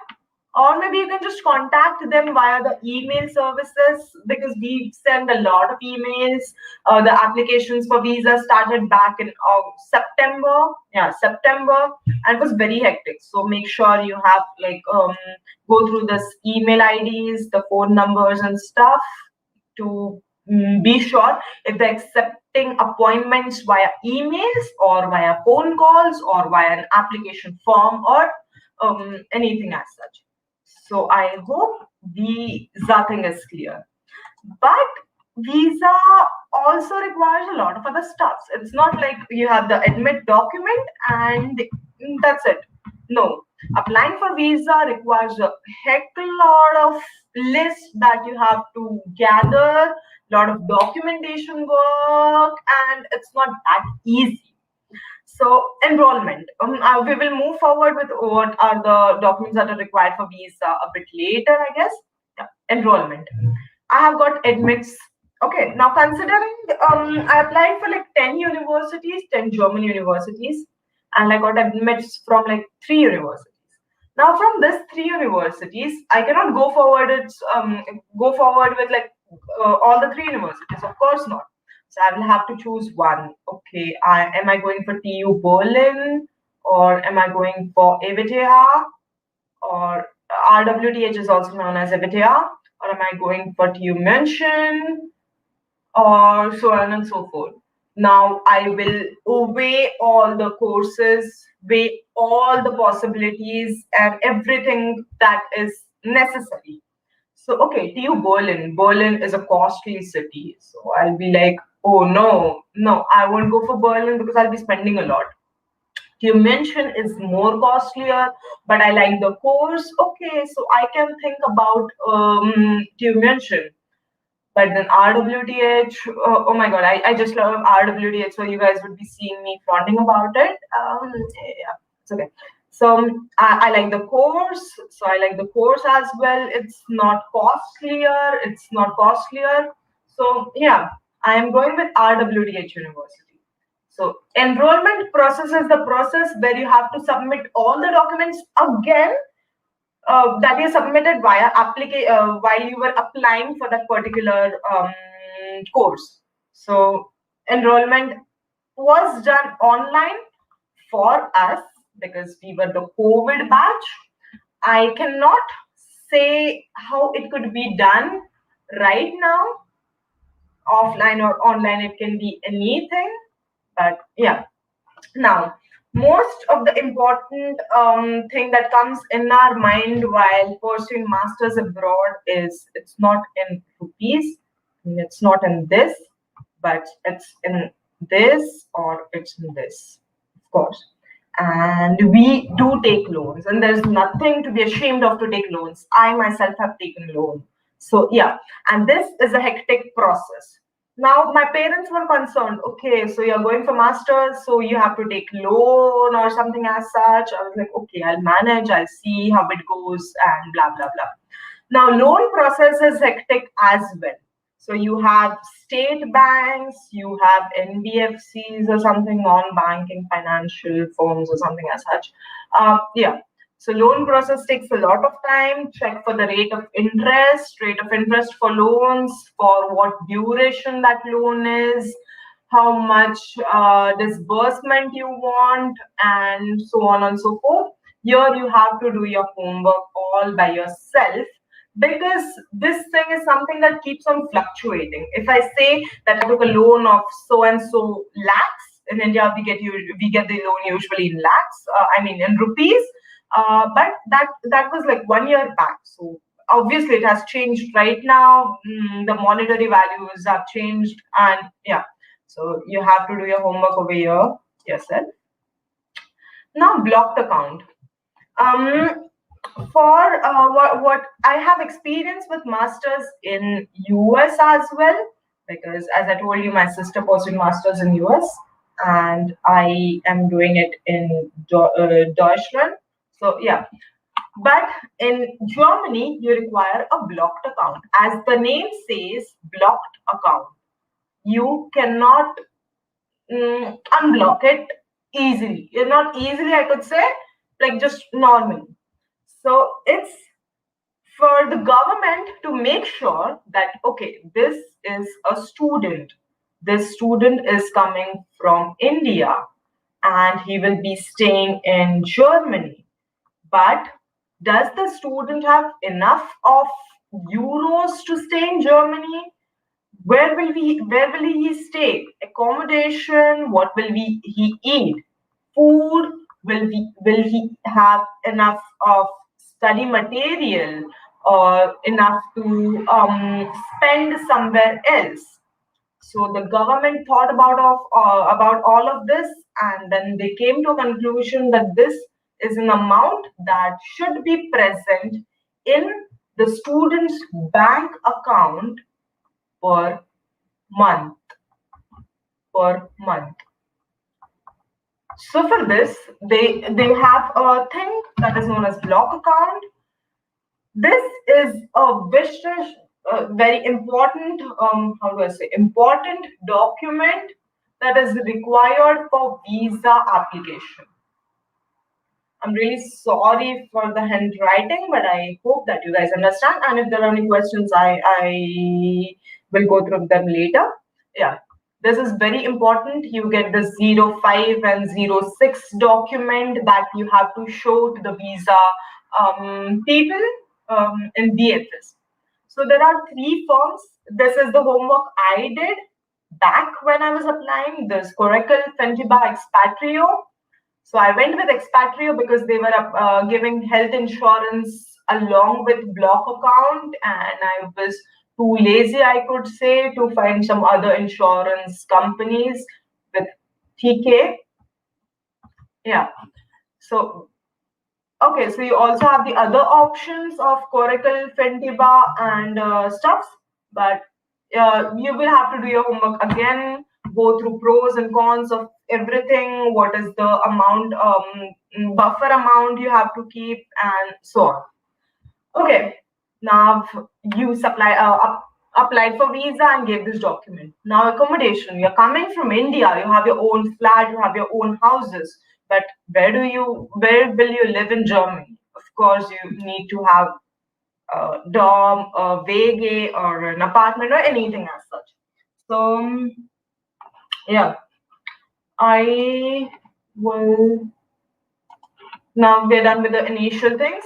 Or maybe you can just contact them via the email services, because we send a lot of emails. The applications for visa started back in September. Yeah, September, and it was very hectic. So make sure you have like go through this email IDs, the phone numbers and stuff to be sure if they're accepting appointments via emails or via phone calls or via an application form or anything as such. So I hope visa thing is clear. But visa also requires a lot of other stuffs. It's not like you have the admit document and that's it. No, applying for visa requires a heck lot of list that you have to gather, lot of documentation work, and it's not that easy. So enrollment, we will move forward with what are the documents that are required for visa a bit later, I guess. Yeah. Enrollment. I have got admits. Okay, now considering I applied for like 10 universities, 10 German universities, and I got admits from like 3 universities. Now from this 3 universities, I cannot go forward. Go forward with like all the 3 universities. Of course not. So I will have to choose one. Okay, am I going for TU Berlin, or am I going for EWTH, or RWTH is also known as EWTH, or am I going for TU München, or so on and so forth. Now I will weigh all the courses, weigh all the possibilities and everything that is necessary. So, okay, TU Berlin. Berlin is a costly city. So I'll be like, oh no, I won't go for Berlin because I'll be spending a lot. Tuition is more costlier, but I like the course. Okay, so I can think about tuition. But then RWTH, oh my god, I just love RWTH, so you guys would be seeing me flaunting about it. Yeah, it's okay. So I like the course, as well. It's not costlier. So yeah, I am going with RWTH University. So enrollment process is the process where you have to submit all the documents again that you submitted via while you were applying for that particular course. So enrollment was done online for us because we were the COVID batch. I cannot say how it could be done right now, offline or online. It can be anything, but yeah. Now, most of the important thing that comes in our mind while pursuing masters abroad is it's not in rupees, it's not in this, but it's in this or it's in this, of course. And we do take loans, and there's nothing to be ashamed of to take loans. I myself have taken loan. So yeah, and this is a hectic process. Now my parents were concerned, okay, so you're going for masters, so you have to take loan or something as such. I was like, okay, I'll manage, I'll see how it goes and blah blah blah. Now loan process is hectic as well. So you have state banks, you have NBFCs or something, non-banking financial firms or something as such. Yeah. So loan process takes a lot of time. Check for the rate of interest for loans, for what duration that loan is, how much disbursement you want, and so on and so forth. Here you have to do your homework all by yourself, because this thing is something that keeps on fluctuating. If I say that I took a loan of so and so lakhs, in India we get the loan usually in lakhs, in rupees, but that was like 1 year back. So obviously it has changed right now. The monetary values have changed, and yeah, so you have to do your homework over here yourself. Now, blocked account. For what I have experience with masters in US as well, because as I told you, my sister pursued masters in US, and I am doing it in Deutschland. So yeah, but in Germany you require a blocked account. As the name says, blocked account. You cannot unblock it easily. Not easily, I could say, like just normally. So it's for the government to make sure that, okay, this is a student. This student is coming from India and he will be staying in Germany. But does the student have enough of euros to stay in Germany? Where will he stay? Accommodation? What will he eat? Food? Will he have enough of study material or enough to spend somewhere else? So the government thought about all of this, and then they came to a conclusion that this is an amount that should be present in the student's bank account per month. So for this, they have a thing that is known as block account. This is a very important, important document that is required for visa application. I'm really sorry for the handwriting, but I hope that you guys understand. And if there are any questions, I will go through them later. Yeah, this is very important. You get the 05 and 06 document that you have to show to the visa people in DFS. So there are 3 forms. This is the homework I did back when I was applying this Coracle Fentiba Expatrio. So I went with Expatrio because they were giving health insurance along with block account, and I was too lazy, I could say, to find some other insurance companies with TK. Yeah. So okay, so you also have the other options of Coracle, Fentiba, and stuffs, but you will have to do your homework again, go through pros and cons of everything, what is the amount, buffer amount you have to keep, and so on. Okay, now you applied for visa and gave this document. Now accommodation, you're coming from India, you have your own flat, you have your own houses, but where will you live in Germany? Of course, you need to have a dorm, a WG, or an apartment, or anything as such. So yeah, I will, now we're done with the initial things.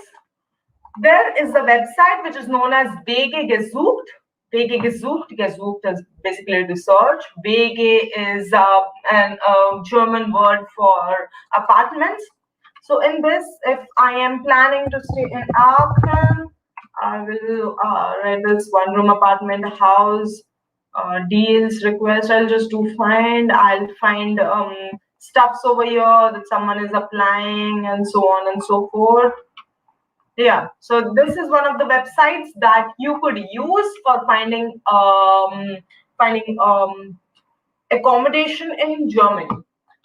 There is a website which is known as WG gesucht. WG gesucht. Gesucht is basically to search. WG is an German word for apartments. So in this, if I am planning to stay in Aachen, I will write this one-room apartment house, deals, request. I'll just do find. I'll find stuffs over here that someone is applying, and so on and so forth. Yeah, so this is one of the websites that you could use for finding accommodation in Germany.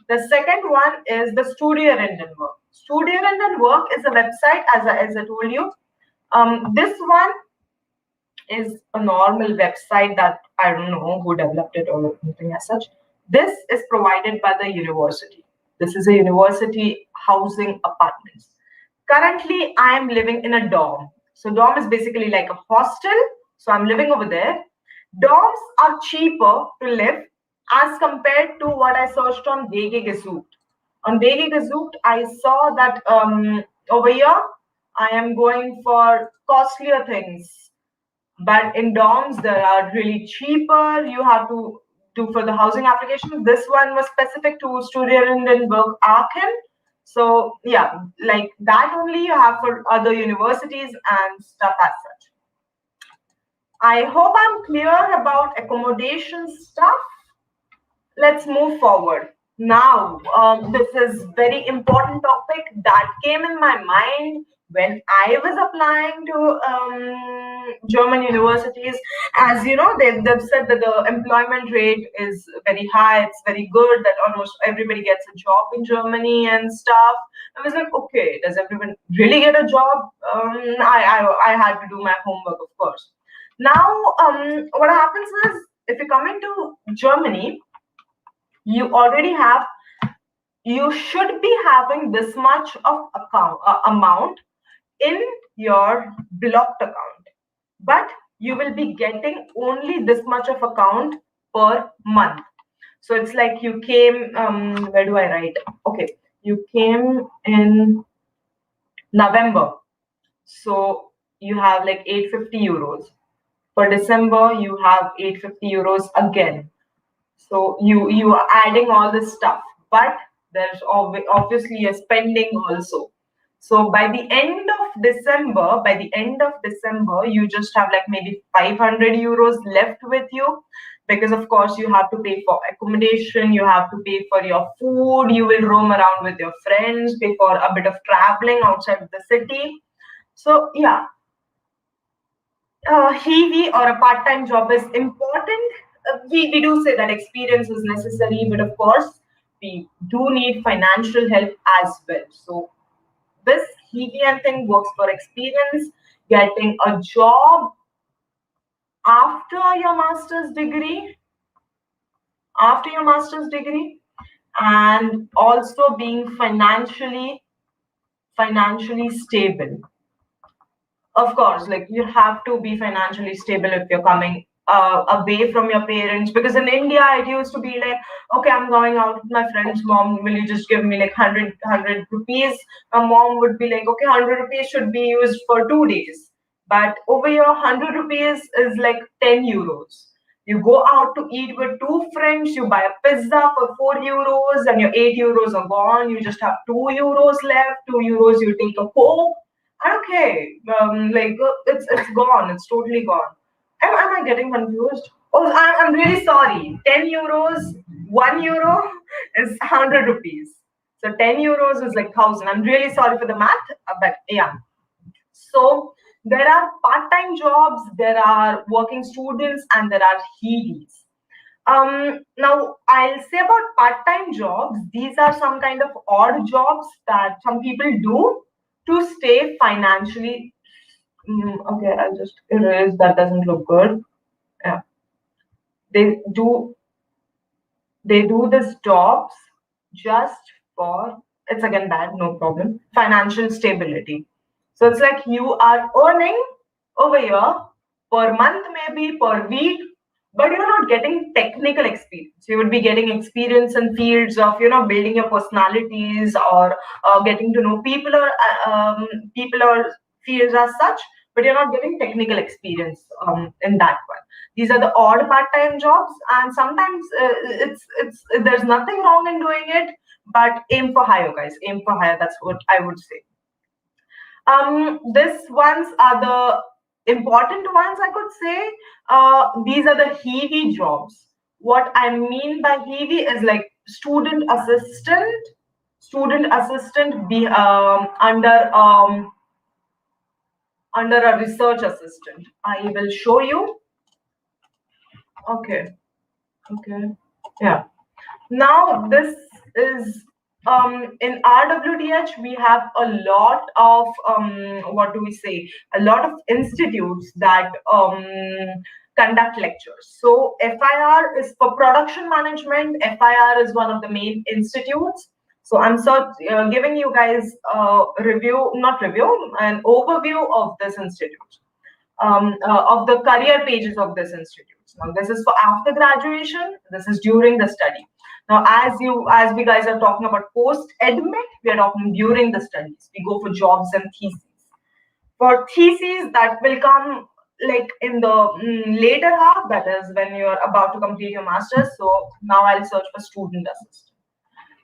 The second one is the Studierendenwerk. Studierendenwerk is a website, as I told you. This one is a normal website that I don't know who developed it or anything as such. This is provided by the university. This is a university housing apartments. Currently, I am living in a dorm. So dorm is basically like a hostel. So I'm living over there. Dorms are cheaper to live as compared to what I searched on WG gesucht. On WG gesucht, I saw that over here I am going for costlier things, but in dorms they are really cheaper. You have to do for the housing application. This one was specific to Studierendenwerk Aachen. So yeah, like that only you have for other universities and stuff as such. I hope I'm clear about accommodation stuff. Let's move forward. Now, this is very important topic that came in my mind when I was applying to German universities. As you know, they've said that the employment rate is very high, it's very good, that almost everybody gets a job in Germany and stuff. I was like, okay, does everyone really get a job? I had to do my homework, of course. Now, what happens is, if you come into Germany, you already have, you should be having this much of amount in your blocked account, but you will be getting only this much of account per month. So it's like you came, where do I write? Okay, you came in November, so you have like 850 euros. For December, you have 850 euros again. So you are adding all this stuff, but there's obviously a spending also. So by the end of December, you just have like maybe 500 euros left with you, because of course you have to pay for accommodation, you have to pay for your food, you will roam around with your friends, pay for a bit of traveling outside of the city. So yeah, HEV or a part-time job is important. We do say that experience is necessary, but of course, we do need financial help as well. So this HEV thing works for experience, getting a job after your master's degree, and also being financially stable. Of course, like you have to be financially stable if you're coming away from your parents, because in India it used to be like, okay, I'm going out with my friends, mom, will you just give me like 100 rupees? My mom would be like, okay, 100 rupees should be used for 2 days, but over here 100 rupees is like 10 euros. You go out to eat with two friends, you buy a pizza for 4 euros, and your 8 euros are gone. You just have 2 euros left. 2 euros you take a coke. Okay, like it's gone. It's totally gone. Am I getting confused? Oh, I'm really sorry. 10 euros, 1 euro is 100 rupees. So 10 euros is like 1,000. I'm really sorry for the math, but yeah. So there are part-time jobs, there are working students, and there are HEDs. Now I'll say about part-time jobs. These are some kind of odd jobs that some people do to stay financially. Okay, I'll just erase that. Doesn't look good. Yeah, they do these jobs just for, it's again bad, no problem, financial stability. So it's like you are earning over here per month, maybe per week, but you're not getting technical experience. You would be getting experience in fields of, building your personalities, or getting to know people or fields as such, but you're not getting technical experience in that one. These are the odd part-time jobs, and sometimes it's there's nothing wrong in doing it, but aim for higher, guys. Aim for higher. That's what I would say. This ones are the important ones, I could say. These are the HEV jobs. What I mean by HEV is like student assistant be under a research assistant. I will show you. Okay. Yeah. Now this is in RWTH we have a lot of what do we say? A lot of institutes that conduct lectures. So FIR is for production management. FIR is one of the main institutes. So I'm giving you guys an overview of this institute, of the career pages of this institute. Now this is for after graduation. This is during the study. Now, as we guys are talking about post-admit, we are talking during the studies. We go for jobs and theses. For theses, that will come like in the later half, that is when you're about to complete your master's. So now I'll search for student assistant.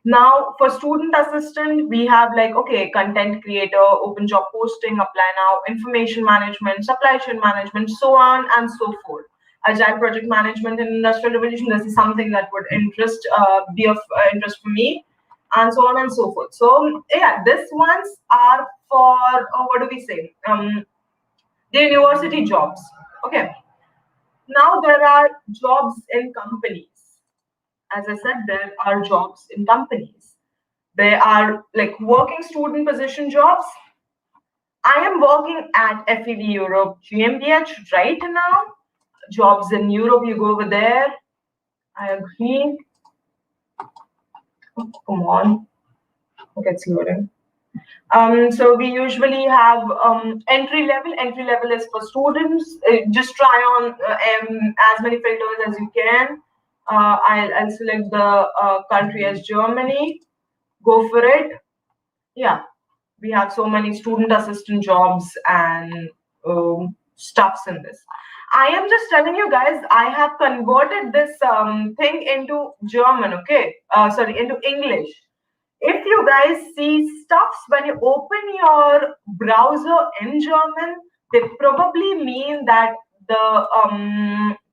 Now for student assistant, we have like, okay, content creator, open job posting, apply now, information management, supply chain management, so on and so forth. Agile project management in industrial revolution, this is something that would be of interest for me, and so on and so forth. So yeah, these ones are for what do we say, the university jobs. Okay, now there are jobs in companies. As I said, there are jobs in companies. There are like working student position jobs. I am working at FEV Europe GmbH right now. Jobs in Europe, you go over there. I agree. Oh, come on. Okay, it's loading. So we usually have entry level. Entry level is for students. Just try on as many filters as you can. I'll select the country as Germany. Go for it. Yeah, we have so many student assistant jobs and stuffs in this. I am just telling you guys, I have converted this thing into German, okay? Into English. If you guys see stuffs when you open your browser in German, they probably mean that the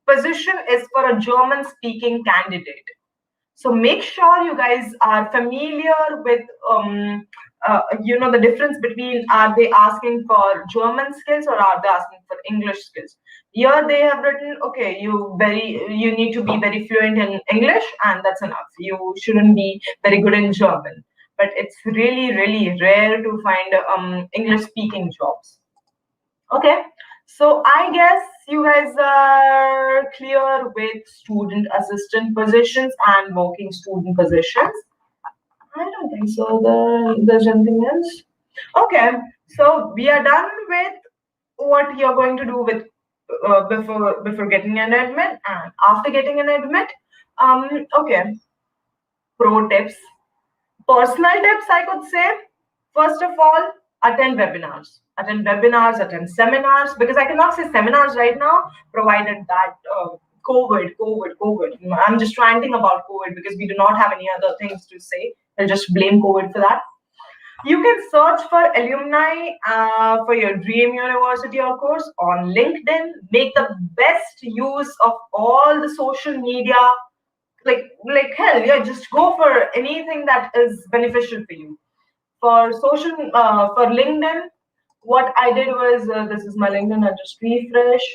position is for a German-speaking candidate. So make sure you guys are familiar with the difference between, are they asking for German skills or are they asking for English skills. Here they have written, okay, you need to be very fluent in English, and that's enough. You shouldn't be very good in German. But it's really, really rare to find English speaking jobs. Okay, so I guess you guys are clear with student assistant positions and working student positions. I don't think so. There's anything else. Okay, so we are done with what you're going to do with before getting an admit and after getting an admit. Okay, pro tips, personal tips, I could say. First of all, attend webinars, attend seminars, because I cannot say seminars right now, provided that COVID. I'm just ranting about COVID because we do not have any other things to say. I'll just blame COVID for that. You can search for alumni for your dream university or course on LinkedIn. Make the best use of all the social media. like hell, yeah, just go for anything that is beneficial for you. For for LinkedIn, what I did was, this is my LinkedIn. I just refresh.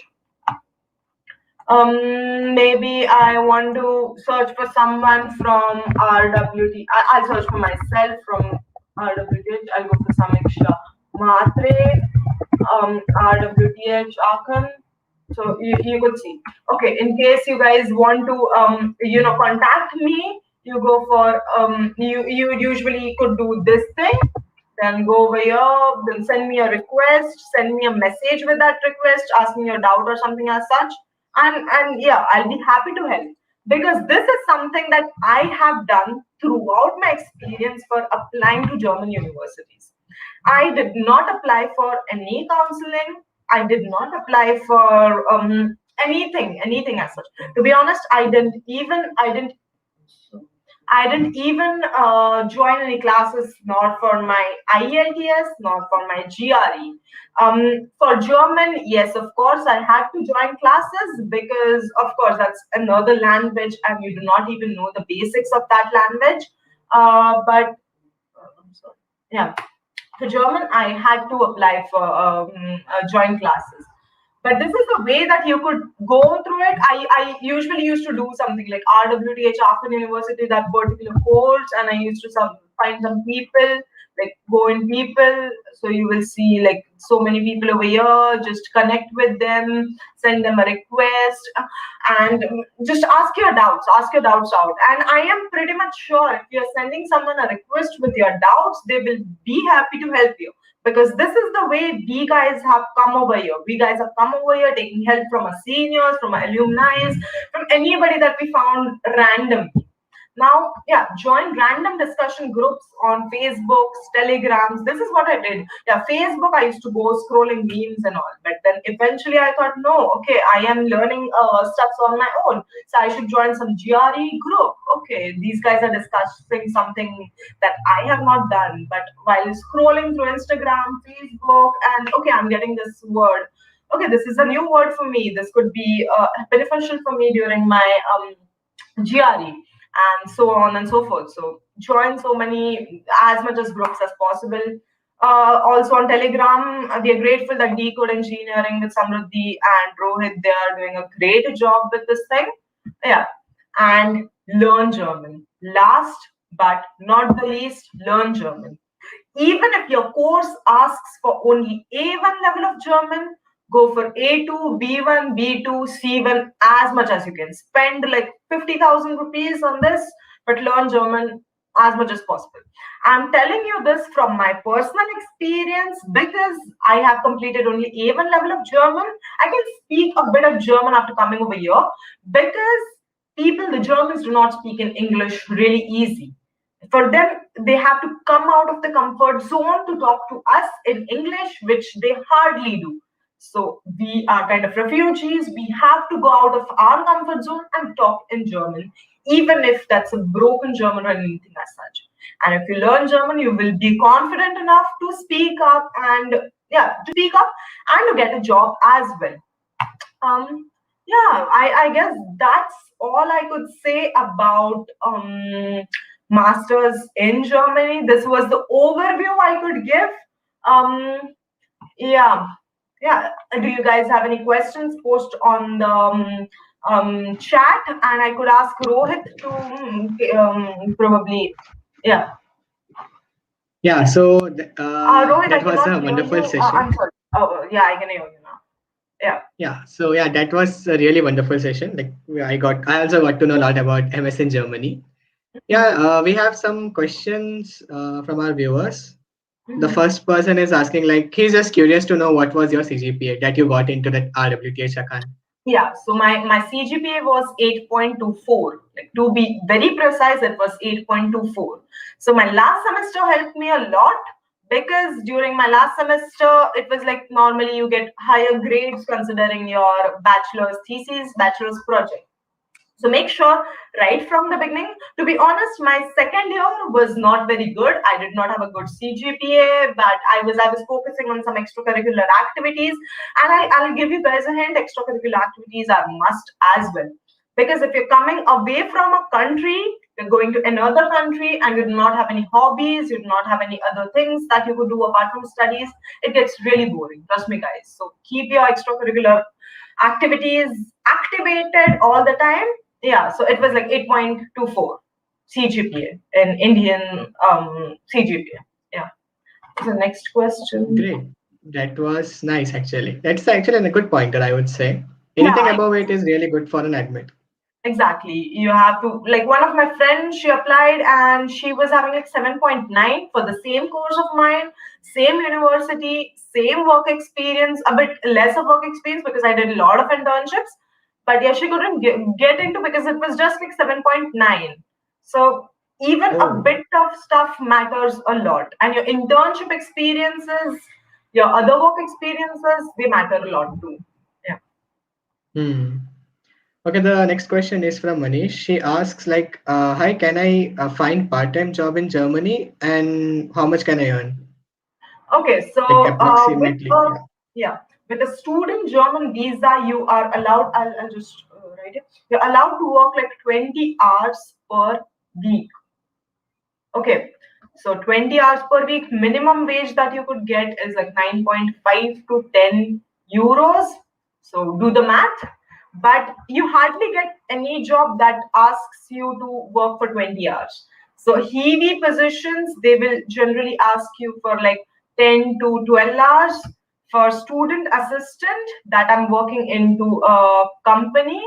Maybe I want to search for someone from RWT. I'll search for myself from RWTH. I'll go for Samiksha Mhatre, RWTH AACHEN. So you could see. Okay, in case you guys want to contact me, you go for you usually could do this thing. Then go over here, then send me a request, send me a message with that request, ask me your doubt or something as such. And yeah, I'll be happy to help, because this is something that I have done throughout my experience for applying to German universities. I did not apply for any counseling. I did not apply for anything as such. To be honest, I didn't even join any classes, not for my IELTS, not for my GRE. For German, yes, of course, I had to join classes, because, of course, that's another language and you do not even know the basics of that language. But I'm sorry. Yeah, for German, I had to apply for join classes. But this is the way that you could go through it. I usually used to do something like RWTH AACHEN University, that particular course, and I used to find some people, like go in people. So you will see like so many people over here, just connect with them, send them a request, and just ask your doubts out. And I am pretty much sure if you're sending someone a request with your doubts, they will be happy to help you, because this is the way we guys have come over here. We guys have come over here taking help from our seniors, from our alumni, from anybody that we found randomly. Now, yeah, join random discussion groups on Facebooks, Telegrams. This is what I did. Yeah, Facebook, I used to go scrolling memes and all. But then eventually I thought, no, okay, I am learning stuff on my own. So I should join some GRE group. Okay, these guys are discussing something that I have not done. But while scrolling through Instagram, Facebook, and okay, I'm getting this word. Okay, this is a new word for me. This could be beneficial for me during my GRE, and so on and so forth. So join so many, as much as groups as possible. Also on Telegram, we are grateful that Decode Engineering with Samruddhi and Rohit, they are doing a great job with this thing. Yeah, and learn German. Last but not the least, learn German. Even if your course asks for only A1 level of German, go for A2, B1, B2, C1, as much as you can. Spend like 50,000 rupees on this, but learn German as much as possible. I'm telling you this from my personal experience, because I have completed only A1 level of German. I can speak a bit of German after coming over here, because the Germans do not speak in English really easy. For them, they have to come out of the comfort zone to talk to us in English, which they hardly do. So we are kind of refugees. We have to go out of our comfort zone and talk in German, even if that's a broken German or anything as such. And if you learn German, you will be confident enough to speak up and to get a job as well. Yeah, I guess that's all I could say about masters in Germany. This was the overview I could give. Yeah, yeah. Do you guys have any questions? Post on the chat, and I could ask Rohit to probably, yeah. Yeah, so Rohit, that was a wonderful session. I'm sorry. Oh, yeah, I can hear you now. Yeah, so yeah, that was a really wonderful session. Like I also got to know a lot about MS in Germany. Yeah, we have some questions from our viewers. The first person is asking, like, he's just curious to know what was your CGPA that you got into that RWTH AACHEN. Yeah, so my CGPA was 8.24. Like, to be very precise, it was 8.24. So my last semester helped me a lot, because during my last semester, it was like normally you get higher grades considering your bachelor's thesis, bachelor's project. So make sure right from the beginning. To be honest, my second year was not very good. I did not have a good CGPA, but I was focusing on some extracurricular activities. And I'll give you guys a hint, extracurricular activities are must as well. Because if you're coming away from a country, you're going to another country and you do not have any hobbies, you do not have any other things that you could do apart from studies, it gets really boring. Trust me, guys. So keep your extracurricular activities activated all the time. Yeah, so it was like 8.24 CGPA in Indian CGPA. Yeah. So next question. Great. That was nice, actually. That's actually a good pointer, I would say. Anything Yeah, above it is really good for an admit. exactly. You have to, like, one of my friends, she applied and she was having like 7.9 for the same course of mine, same university, same work experience, a bit less of work experience because I did a lot of internships. But yeah, she couldn't get into because it was just like 7.9. So even a Oh. bit of stuff matters a lot. And your internship experiences, your other work experiences, they matter a lot too. Yeah. Hmm. Okay, the next question is from Manish. She asks like, "Hi, can I find part-time job in Germany, and how much can I earn? Okay, so Like with approximately?" a, Yeah. yeah, with a student German visa, you are allowed. I'll just write it. You're allowed to work like 20 hours per week. Okay, so 20 hours per week. Minimum wage that you could get is like 9.5 to 10 euros. So do the math. But you hardly get any job that asks you to work for 20 hours. So heavy positions, they will generally ask you for like 10 to 12 hours. For student assistant that I'm working into a company,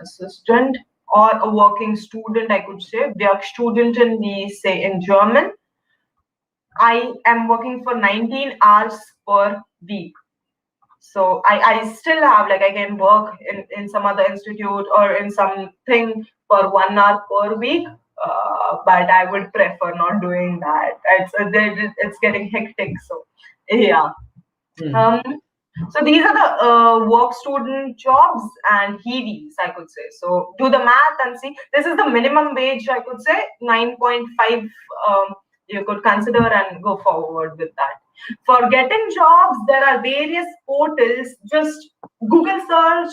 assistant or a working student, I could say, Werkstudenten, we say in German. I am working for 19 hours per week. So I still have, like, I can work in some other institute or in something for 1 hour per week, but I would prefer not doing that. It's getting hectic. So yeah. Hmm. Um, so these are the work student jobs and HEVs, I could say. So do the math and see. This is the minimum wage, I could say, 9.5. You could consider and go forward with that. For getting jobs, there are various portals. Just Google search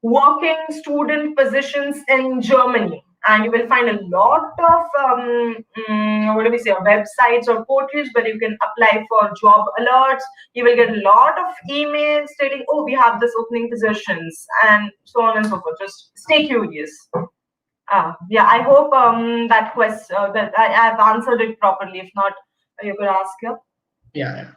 working student positions in Germany, and you will find a lot of what do we say, websites or portals where you can apply for job alerts. You will get a lot of emails stating, "Oh, we have this opening positions," and so on and so forth. Just stay curious. Yeah, I hope that that I've answered it properly. If not, you could ask. Yeah. Yeah.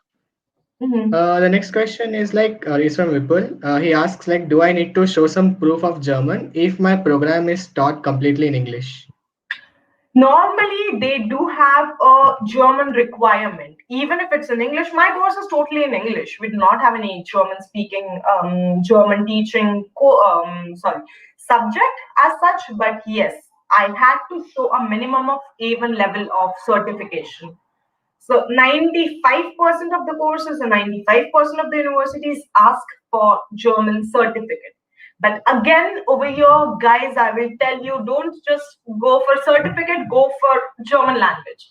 Mhm. The next question is like is from Vipul. He asks like, "Do I need to show some proof of German if my program is taught completely in English?" Normally, they do have a German requirement, even if it's in English. My course is totally in English. We do not have any German speaking, German teaching, subject as such. But yes, I had to show a minimum of A1 level of certification. So 95% of the courses and 95% of the universities ask for German certificate. But again, over here, guys, I will tell you, don't just go for certificate, go for German language.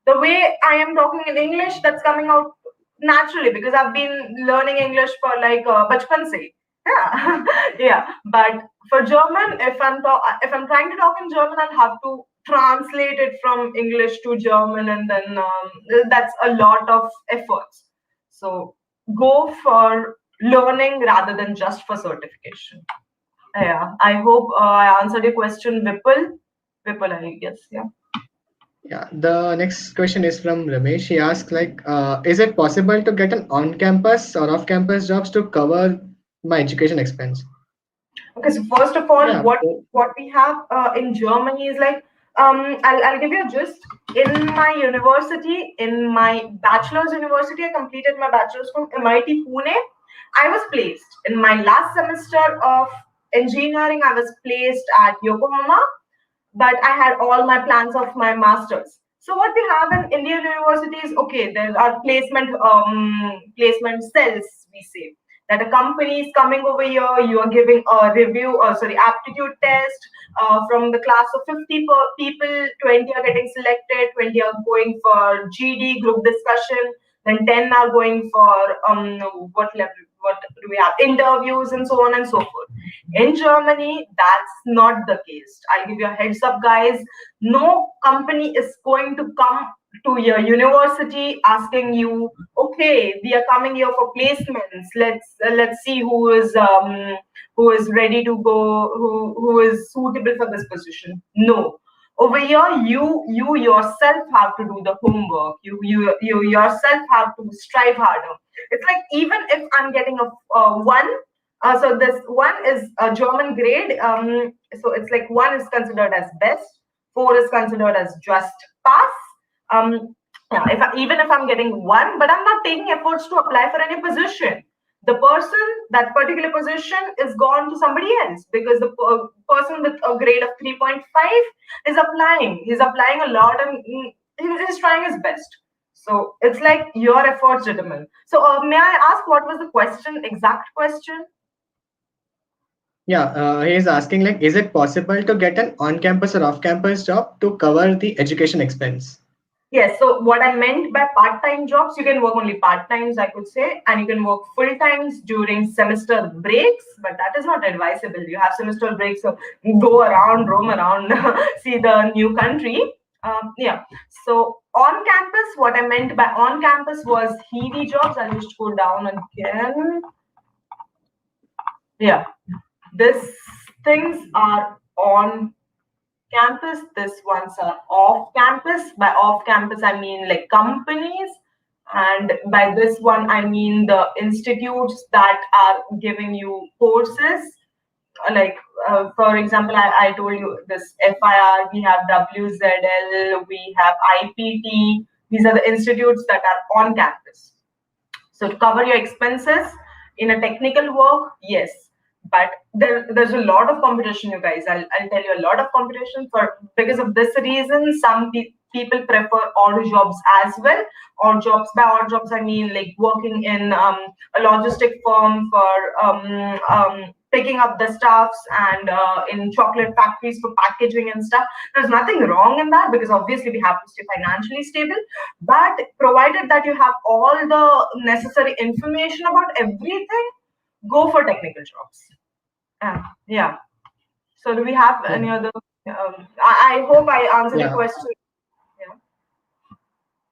The way I am talking in English, that's coming out naturally because I've been learning English for like bachpan se. Yeah, yeah. But for German, if I'm trying to talk in German, I'll have to translate it from English to German, and then that's a lot of efforts. So go for learning rather than just for certification. Yeah, I hope I answered your question, Vipul. Vipul, I guess. Yeah. Yeah. The next question is from Ramesh. He asks like, "Is it possible to get an on-campus or off-campus jobs to cover my education expense?" Okay, so first of all, Yeah. what we have in Germany is like, I'll give you a gist. In my university, in my bachelor's university, I completed my bachelor's from MIT Pune. I was placed in my last semester of engineering. I was placed at Yokohama, but I had all my plans of my masters. So what we have in Indian universities, okay, there are placement cells, we say, that a company is coming over here, you are giving a review, or sorry, aptitude test. From the class of 50 people, 20 are getting selected, 20 are going for GD, group discussion, then 10 are going for what level? what do we have, interviews and so on and so forth. In Germany, that's not the case. I'll give you a heads up, guys. No company is going to come to your university asking you, okay, we are coming here for placements. Let's see who is ready to go, who is suitable for this position. No, over here you yourself have to do the homework. You yourself have to strive harder. It's like, even if I'm getting a one, so this one is a German grade, so it's like 1 is considered as best, 4 is considered as just pass. Yeah, even if I'm getting 1, but I'm not taking efforts to apply for any position, the person, that particular position is gone to somebody else, because the person with a grade of 3.5 is applying. He's applying a lot, and he's trying his best. So it's like your efforts determine. So may I ask, what was the question, exact question? Yeah, he is asking, like, is it possible to get an on-campus or off-campus job to cover the education expense? Yes, so what I meant by part-time jobs, you can work only part-times, I could say, and you can work full-times during semester breaks, but that is not advisable. You have semester breaks, so go around, roam around, see the new country. Yeah, so on campus, what I meant by on campus was HEV jobs. I'll just go down again. Yeah, these things are on campus, this ones are off campus. By off campus, I mean like companies, and by this one, I mean the institutes that are giving you courses. Like, for example, I told you this FIR, we have WZL, we have IPT. These are the institutes that are on campus. So to cover your expenses in a technical work, yes, but there's a lot of competition, you guys. I'll tell you, a lot of competition. For because of this reason, some people prefer odd jobs as well. Odd jobs, by odd jobs I mean like working in a logistic firm for picking up the stuffs, and in chocolate factories for packaging and stuff. There's nothing wrong in that, because obviously we have to stay financially stable, but provided that you have all the necessary information about everything, go for technical jobs. Yeah. So do we have any other? I hope I answered the question.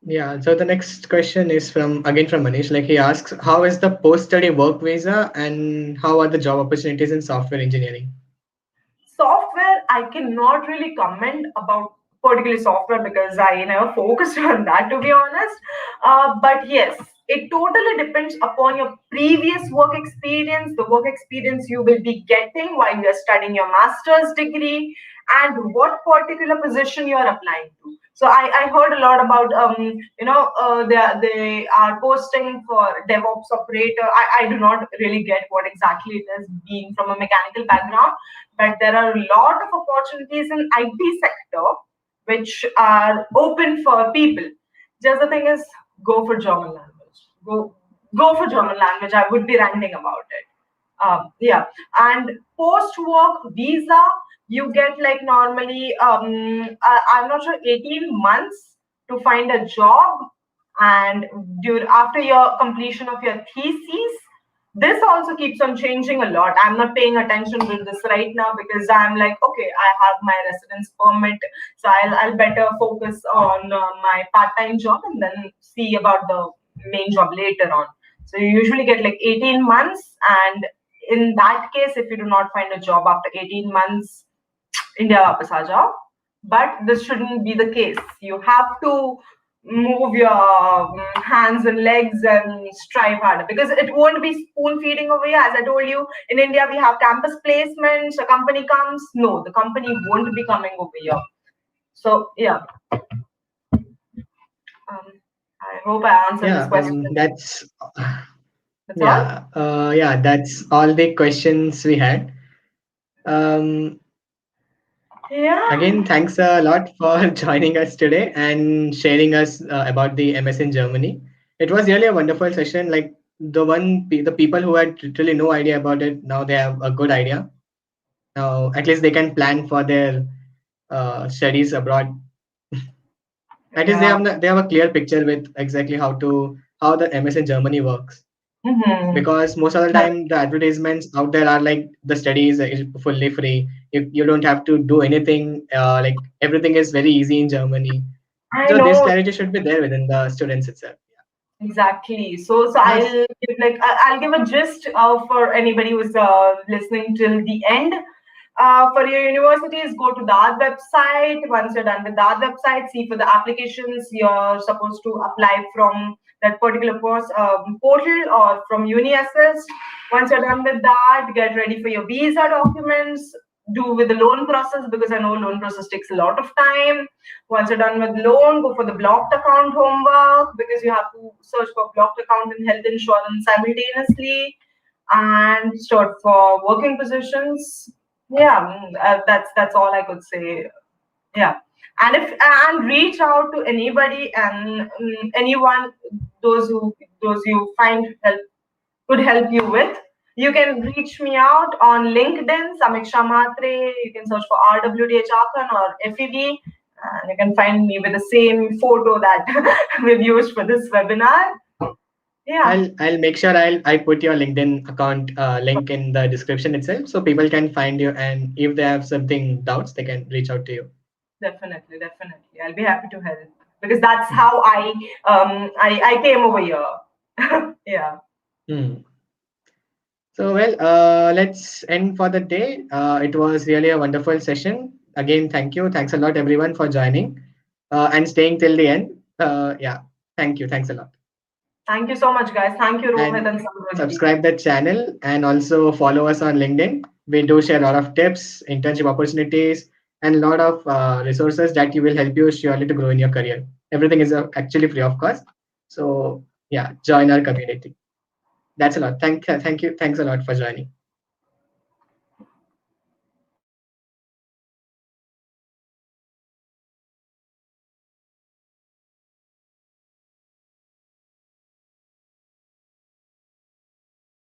Yeah. So the next question is from Manish. Like, he asks, how is the post-study work visa and how are the job opportunities in software engineering? Software, I cannot really comment about particularly software, because I never focused on that, to be honest. But yes, it totally depends upon your previous work experience, the work experience you will be getting while you're studying your master's degree, and what particular position you're applying to. So I heard a lot about they are posting for DevOps operator. I do not really get what exactly it is, being from a mechanical background, but there are a lot of opportunities in IT sector which are open for people. Just the thing is, go for German language. Go for German language. I would be ranting about it. Yeah, and post-work visa, you get like normally, I'm not sure, 18 months to find a job, and after your completion of your thesis. This also keeps on changing a lot. I'm not paying attention to this right now, because I'm like, okay, I have my residence permit, so I'll better focus on my part-time job, and then see about the main job later on. So you usually get like 18 months, and in that case, if you do not find a job after 18 months, India वापस आ जाओ. But this shouldn't be the case. You have to move your hands and legs and strive harder, because it won't be spoon feeding over here. As I told you, in India we have campus placements. A company comes, no, the company won't be coming over here. So yeah, I hope I answered this question. That's all? Yeah, that's all the questions we had. Again, thanks a lot for joining us today and sharing us about the MS in Germany. It was really a wonderful session. Like, the people who had literally no idea about it, now they have a good idea. Now at least they can plan for their studies abroad. At least they have a clear picture with exactly how the MS in Germany works. because most of the time the advertisements out there are like the studies is fully free. You don't have to do anything. Like everything is very easy in Germany. I So this know. clarity should be there within the students itself. Exactly. So Yes. I'll give a gist for anybody who's listening till the end. For your universities, go to that website. Once you're done with that website, see for the applications you're supposed to apply from that particular course portal or from UniSS. Once you're done with that, get ready for your visa documents. Do with the loan process, because I know loan process takes a lot of time. Once you're done with loan, go for the blocked account homework, because you have to search for blocked account and health insurance simultaneously, and start for working positions. Yeah, that's all I could say. Yeah, and reach out to anybody and anyone, those you find could help you with. You can reach me out on LinkedIn, Samiksha Mhatre. You can search for RWTH AACHEN or FEV, and you can find me with the same photo that we've used for this webinar. Yeah, I'll make sure I put your LinkedIn account link in the description itself, so people can find you, and if they have something doubts, they can reach out to you. definitely, definitely. I'll be happy to help, because that's Hmm. how I came over here. Yeah. Hmm. So well, let's end for the day. It was really a wonderful session. Again, thank you. Thanks a lot, everyone, for joining and staying till the end. Yeah, thank you. Thanks a lot. Thank you so much, guys. Thank you, Rohit And and Samruddhi. subscribe the channel and also follow us on LinkedIn. We do share a lot of tips, internship opportunities, and a lot of resources that you will help you surely to grow in your career. Everything is actually free of cost. So yeah, join our community. That's a lot. Thank you. Thanks a lot for joining.